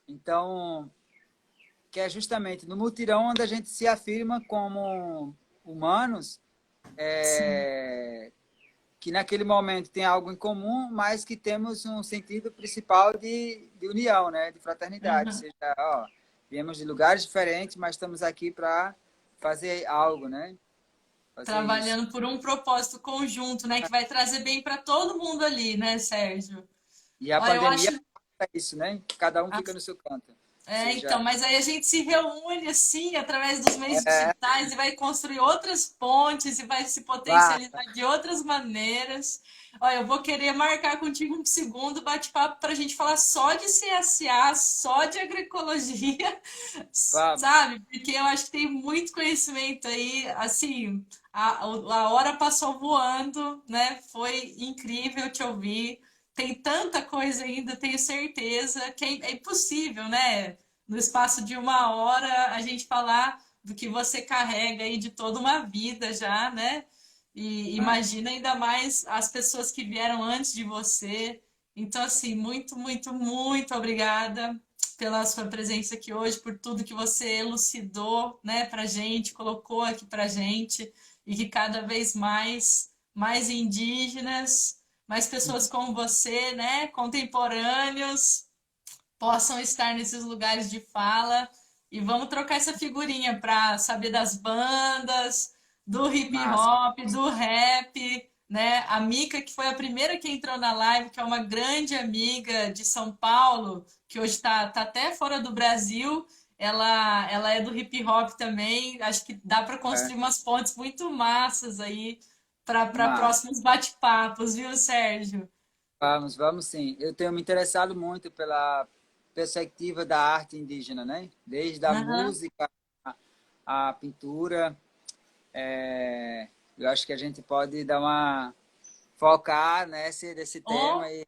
Então, que é justamente no mutirão onde a gente se afirma como humanos, Sim. é, que naquele momento tem algo em comum, mas que temos um sentido principal de união, né? De fraternidade. Ou Aham. seja, ó, viemos de lugares diferentes, mas estamos aqui para fazer algo, né? Fazer isso. Trabalhando por um propósito conjunto, né? Que vai trazer bem para todo mundo ali, né, Sérgio? E a Ó, eu pandemia acho. é isso, né? Cada um fica no seu canto. Ou Então, seja, mas aí a gente se reúne assim através dos meios é, digitais e vai construir outras pontes e vai se vá, potencializar de outras maneiras. Olha, eu vou querer marcar contigo um segundo bate-papo para a gente falar só de CSA, só de agroecologia, vamos. sabe? Porque eu acho que tem muito conhecimento aí, assim, a hora passou voando, né? Foi incrível te ouvir. Tem tanta coisa ainda, tenho certeza que é impossível, né? No espaço de uma hora, a gente falar do que você carrega aí de toda uma vida já, né? E É, imagina ainda mais as pessoas que vieram antes de você. Então, assim, muito, muito, muito obrigada pela sua presença aqui hoje, por tudo que você elucidou, né, pra gente, colocou aqui pra gente, e que cada vez mais indígenas, mais pessoas como você, né, contemporâneos, possam estar nesses lugares de fala e vamos trocar essa figurinha para saber das bandas, do hip Massa. hop, do rap, né? A Mica, que foi a primeira que entrou na live, que é uma grande amiga de São Paulo, que hoje está até fora do Brasil. Ela é do hip hop também. Acho que dá para É, construir umas pontes muito massas aí para massa. próximos bate-papos, viu, Sérgio? Vamos, vamos sim. Eu tenho me interessado muito pela perspectiva da arte indígena, né? Desde a Aham. música, a pintura. Eu acho que a gente pode dar uma focar nesse tema Oh, e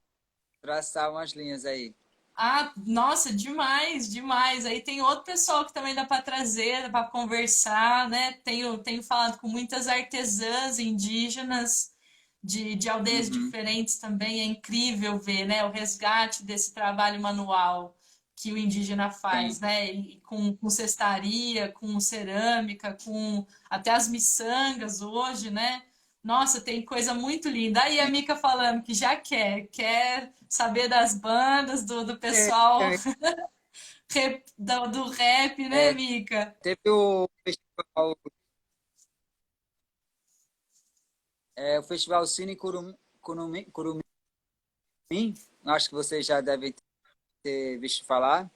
traçar umas linhas aí. ah, nossa, demais, demais. Aí tem outro pessoal que também dá para trazer, dá para conversar, né? Tenho falado com muitas artesãs indígenas de aldeias Uhum. diferentes também. É incrível ver, né? O resgate desse trabalho manual que o indígena faz, Sim. né? E com cestaria, com cerâmica, com até as miçangas hoje, né? Nossa, tem coisa muito linda. Aí a Mica falando que já quer saber das bandas, do É, pessoal é, do rap, né, é, Mica? teve o festival Cine Curumim, acho que vocês já devem ter visto falar,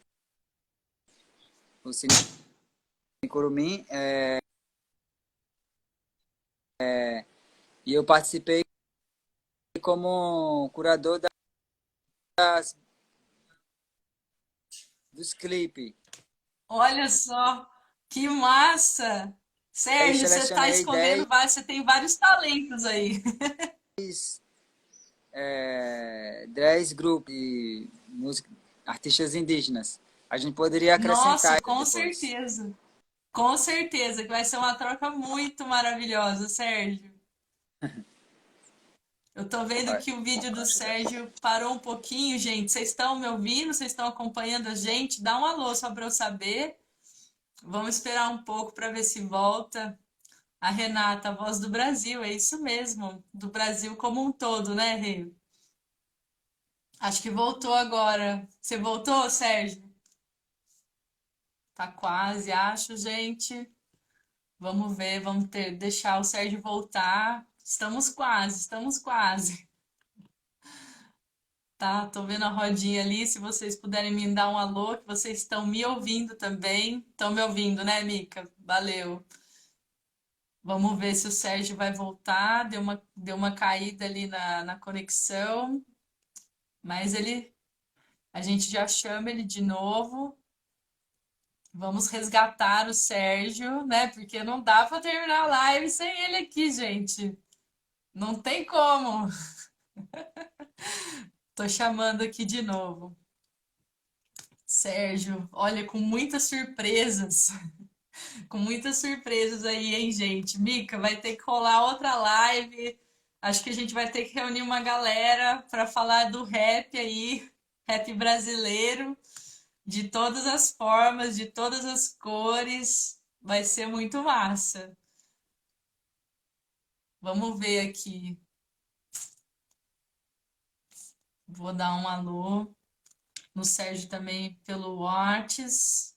o Cine Curumim, e eu participei como curador das, dos clipes. Olha só, que massa! Aí Sérgio, você está selecionei escolhendo vários, você tem vários talentos aí. 10 grupos de música, artistas indígenas. A gente poderia acrescentar Nossa, isso com depois. certeza. Com certeza que vai ser uma troca muito maravilhosa, Sérgio. Eu tô vendo Olha, que o vídeo do Sérgio parou um pouquinho, gente. Vocês estão me ouvindo? Vocês estão acompanhando a gente? Dá um alô só para eu saber. Vamos esperar um pouco para ver se volta. A Renata, a voz do Brasil, é isso mesmo. Do Brasil como um todo, né, Rê? Acho que voltou agora. Você voltou, Sérgio? Tá quase, acho, gente. Vamos ver, deixar o Sérgio voltar. Estamos quase, estamos quase. Tá, tô vendo a rodinha ali. Se vocês puderem me dar um alô, que vocês estão me ouvindo também. Estão me ouvindo, né, Mica? Valeu. Vamos ver se o Sérgio vai voltar. Deu uma caída ali na conexão, mas a gente já chama ele de novo. Vamos resgatar o Sérgio, né? Porque não dá para terminar a live sem ele aqui, gente. Não tem como. Tô chamando aqui de novo. Sérgio, olha, com muitas surpresas. Com muitas surpresas aí, hein, gente? Mica, vai ter que rolar outra live. Acho que a gente vai ter que reunir uma galera para falar do rap aí, rap brasileiro, de todas as formas, de todas as cores. Vai ser muito massa. Vamos ver aqui. Vou dar um alô no Sérgio também pelo Whats.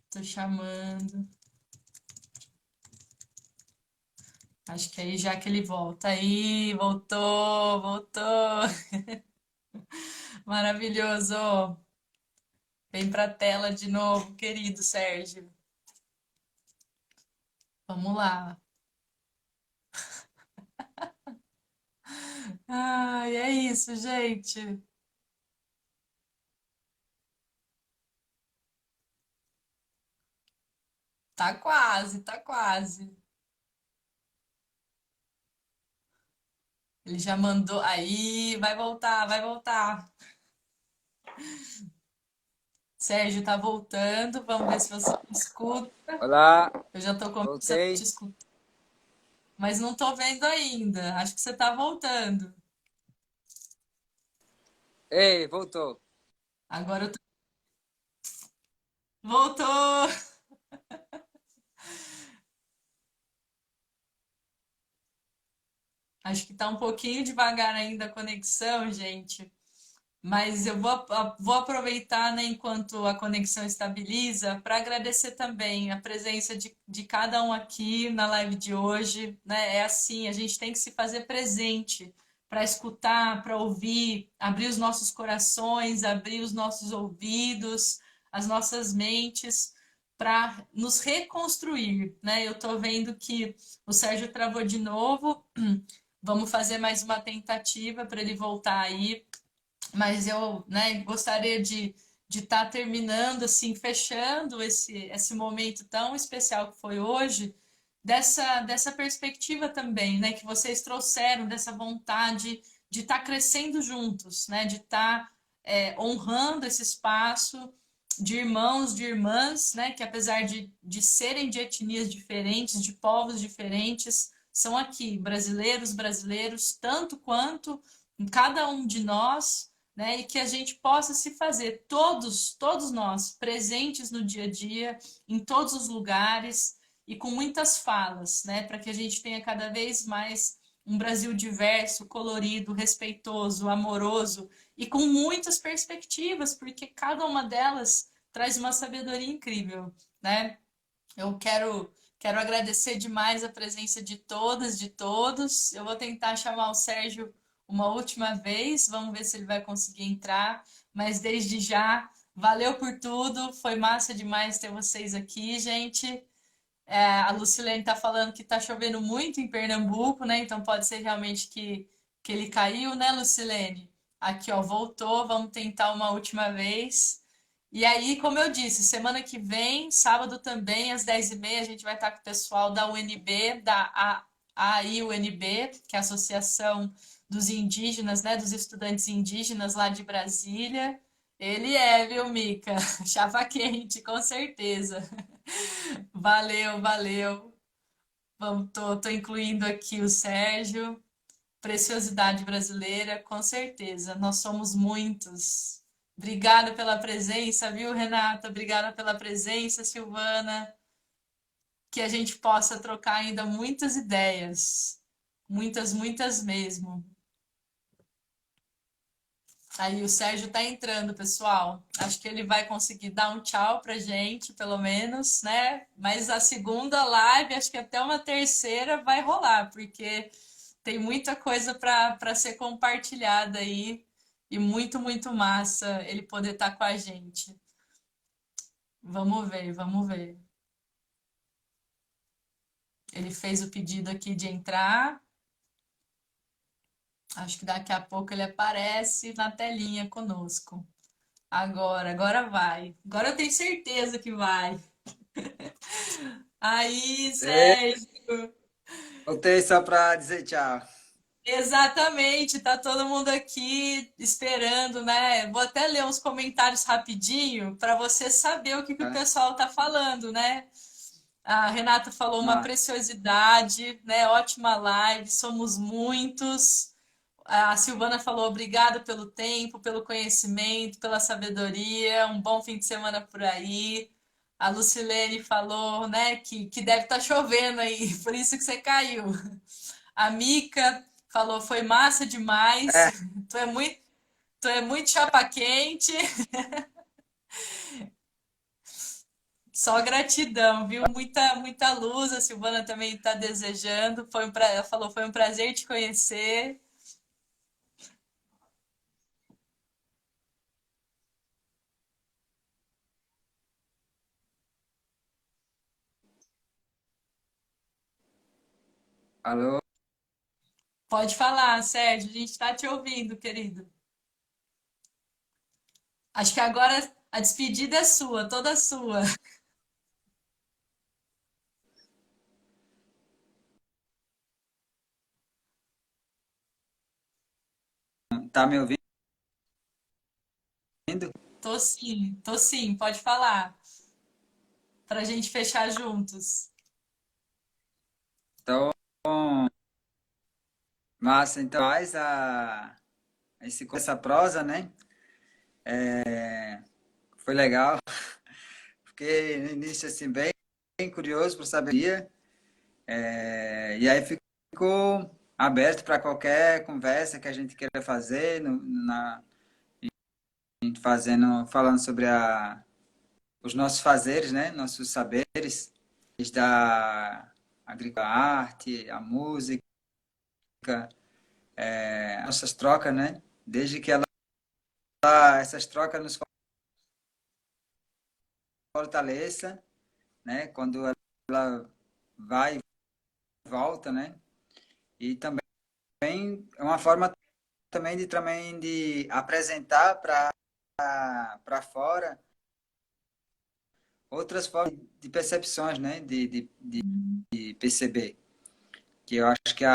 Tô chamando. Acho que aí já que ele volta. Aí, voltou, voltou. Maravilhoso. Vem pra tela de novo, querido Sérgio. Vamos lá. Ai, é isso, gente. Tá quase, tá quase. Ele já mandou. Aí, vai voltar, vai voltar. Sérgio tá voltando. Vamos ver se você me escuta. olá, Eu já tô começando a te voltei. escutar, mas não tô vendo ainda. Acho que você tá voltando. Ei, voltou. Agora eu tô... Voltou! Acho que tá um pouquinho devagar ainda a conexão, gente. Mas eu vou aproveitar, né, enquanto a conexão estabiliza, para agradecer também a presença de cada um aqui na live de hoje, né? É assim, a gente tem que se fazer presente para escutar, para ouvir, abrir os nossos corações, abrir os nossos ouvidos, as nossas mentes, para nos reconstruir, né? Eu estou vendo que o Sérgio travou de novo. Vamos fazer mais uma tentativa para ele voltar aí, mas eu, né, gostaria de estar terminando assim, fechando esse momento tão especial que foi hoje, dessa perspectiva também, né, que vocês trouxeram, dessa vontade de estar crescendo juntos, né, de estar honrando esse espaço de irmãos, de irmãs, né, que apesar de serem de etnias diferentes, de povos diferentes, são aqui brasileiros, brasileiros, tanto quanto cada um de nós, né? E que a gente possa se fazer todos nós presentes no dia a dia, em todos os lugares e com muitas falas, né? Para que a gente tenha cada vez mais um Brasil diverso, colorido, respeitoso, amoroso e com muitas perspectivas, porque cada uma delas traz uma sabedoria incrível, né? Eu quero agradecer demais a presença de todas, de todos. Eu vou tentar chamar o Sérgio uma última vez, vamos ver se ele vai conseguir entrar. Mas desde já, valeu por tudo. Foi massa demais ter vocês aqui, gente. A Lucilene está falando que está chovendo muito em Pernambuco, né? Então pode ser realmente que ele caiu, né, Lucilene? Aqui, ó, voltou. Vamos tentar uma última vez. E aí, como eu disse, semana que vem, sábado também, às 10h30, a gente vai estar com o pessoal da UNB, AIUNB, que é a Associação dos Indígenas, né, dos Estudantes Indígenas lá de Brasília. Ele é, viu, Mica? Chapa quente, com certeza. Valeu, valeu. Vamos, tô incluindo aqui o Sérgio. Preciosidade brasileira, com certeza. Nós somos muitos. Obrigada pela presença, viu, Renata? Obrigada pela presença, Silvana. Que a gente possa trocar ainda muitas ideias. Muitas, muitas mesmo. Aí o Sérgio tá entrando, pessoal. Acho que ele vai conseguir dar um tchau pra gente, pelo menos, né? Mas a segunda live, acho que até uma terceira vai rolar, porque tem muita coisa para ser compartilhada aí e muito, muito massa ele poder estar com a gente. Vamos ver, vamos ver. Ele fez o pedido aqui de entrar. Acho que daqui a pouco ele aparece na telinha conosco. Agora vai. Agora eu tenho certeza que vai. Aí, Ei, Sérgio. voltei só para dizer tchau. Exatamente, tá todo mundo aqui esperando, né? Vou até ler uns comentários rapidinho para você saber o que o Né? pessoal tá falando, né? A Renata falou uma Mas, preciosidade, né? Ótima live, somos muitos. A Silvana falou obrigada pelo tempo, pelo conhecimento, pela sabedoria. Um bom fim de semana por aí. A Lucilene falou, né, que deve estar chovendo aí, por isso que você caiu. A Mica falou, foi massa demais. é, Tu é muito, tu é muito chapa quente. Só gratidão, viu? Muita, muita luz. A Silvana também está desejando. Ela falou, foi um prazer te conhecer. alô? Pode falar, Sérgio. A gente está te ouvindo, querido. Acho que agora a despedida é sua, toda sua. Tá me ouvindo? Tô sim, pode falar. Para a gente fechar juntos. Então, massa, então, mais a essa prosa, né? Foi legal, porque no início, assim, bem curioso para saber. E aí ficou aberto para qualquer conversa que a gente queira fazer, falando sobre os nossos fazeres, né? Nossos saberes, desde a agricultura, a arte, a música, nossas trocas, né? Desde que essas trocas nos fortaleça, né? Quando ela vai e volta, né? E também é uma forma também de apresentar para fora outras formas de percepções, né? De perceber. Que eu acho que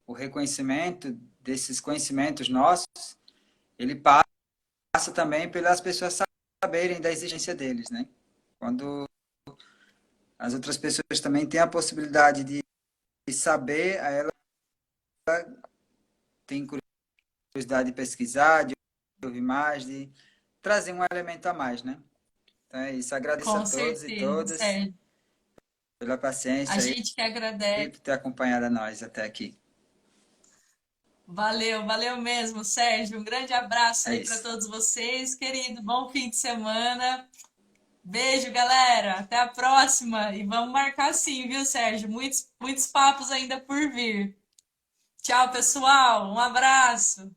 o reconhecimento desses conhecimentos nossos, ele passa também pelas pessoas saberem da existência deles, né? Quando as outras pessoas também têm a possibilidade de saber, aí ela tem curiosidade de pesquisar, de ouvir mais, de trazer um elemento a mais, né? Então é isso. Agradeço a Com todos e certeza, todas Sérgio. pela A paciência gente que e agradece. por ter acompanhado a nós até aqui. Valeu, valeu mesmo, Sérgio. Um grande abraço É aí para isso. todos vocês, querido. Bom fim de semana. Beijo, galera. Até a próxima. E vamos marcar sim, viu, Sérgio? Muitos papos ainda por vir. Tchau, pessoal. Um abraço.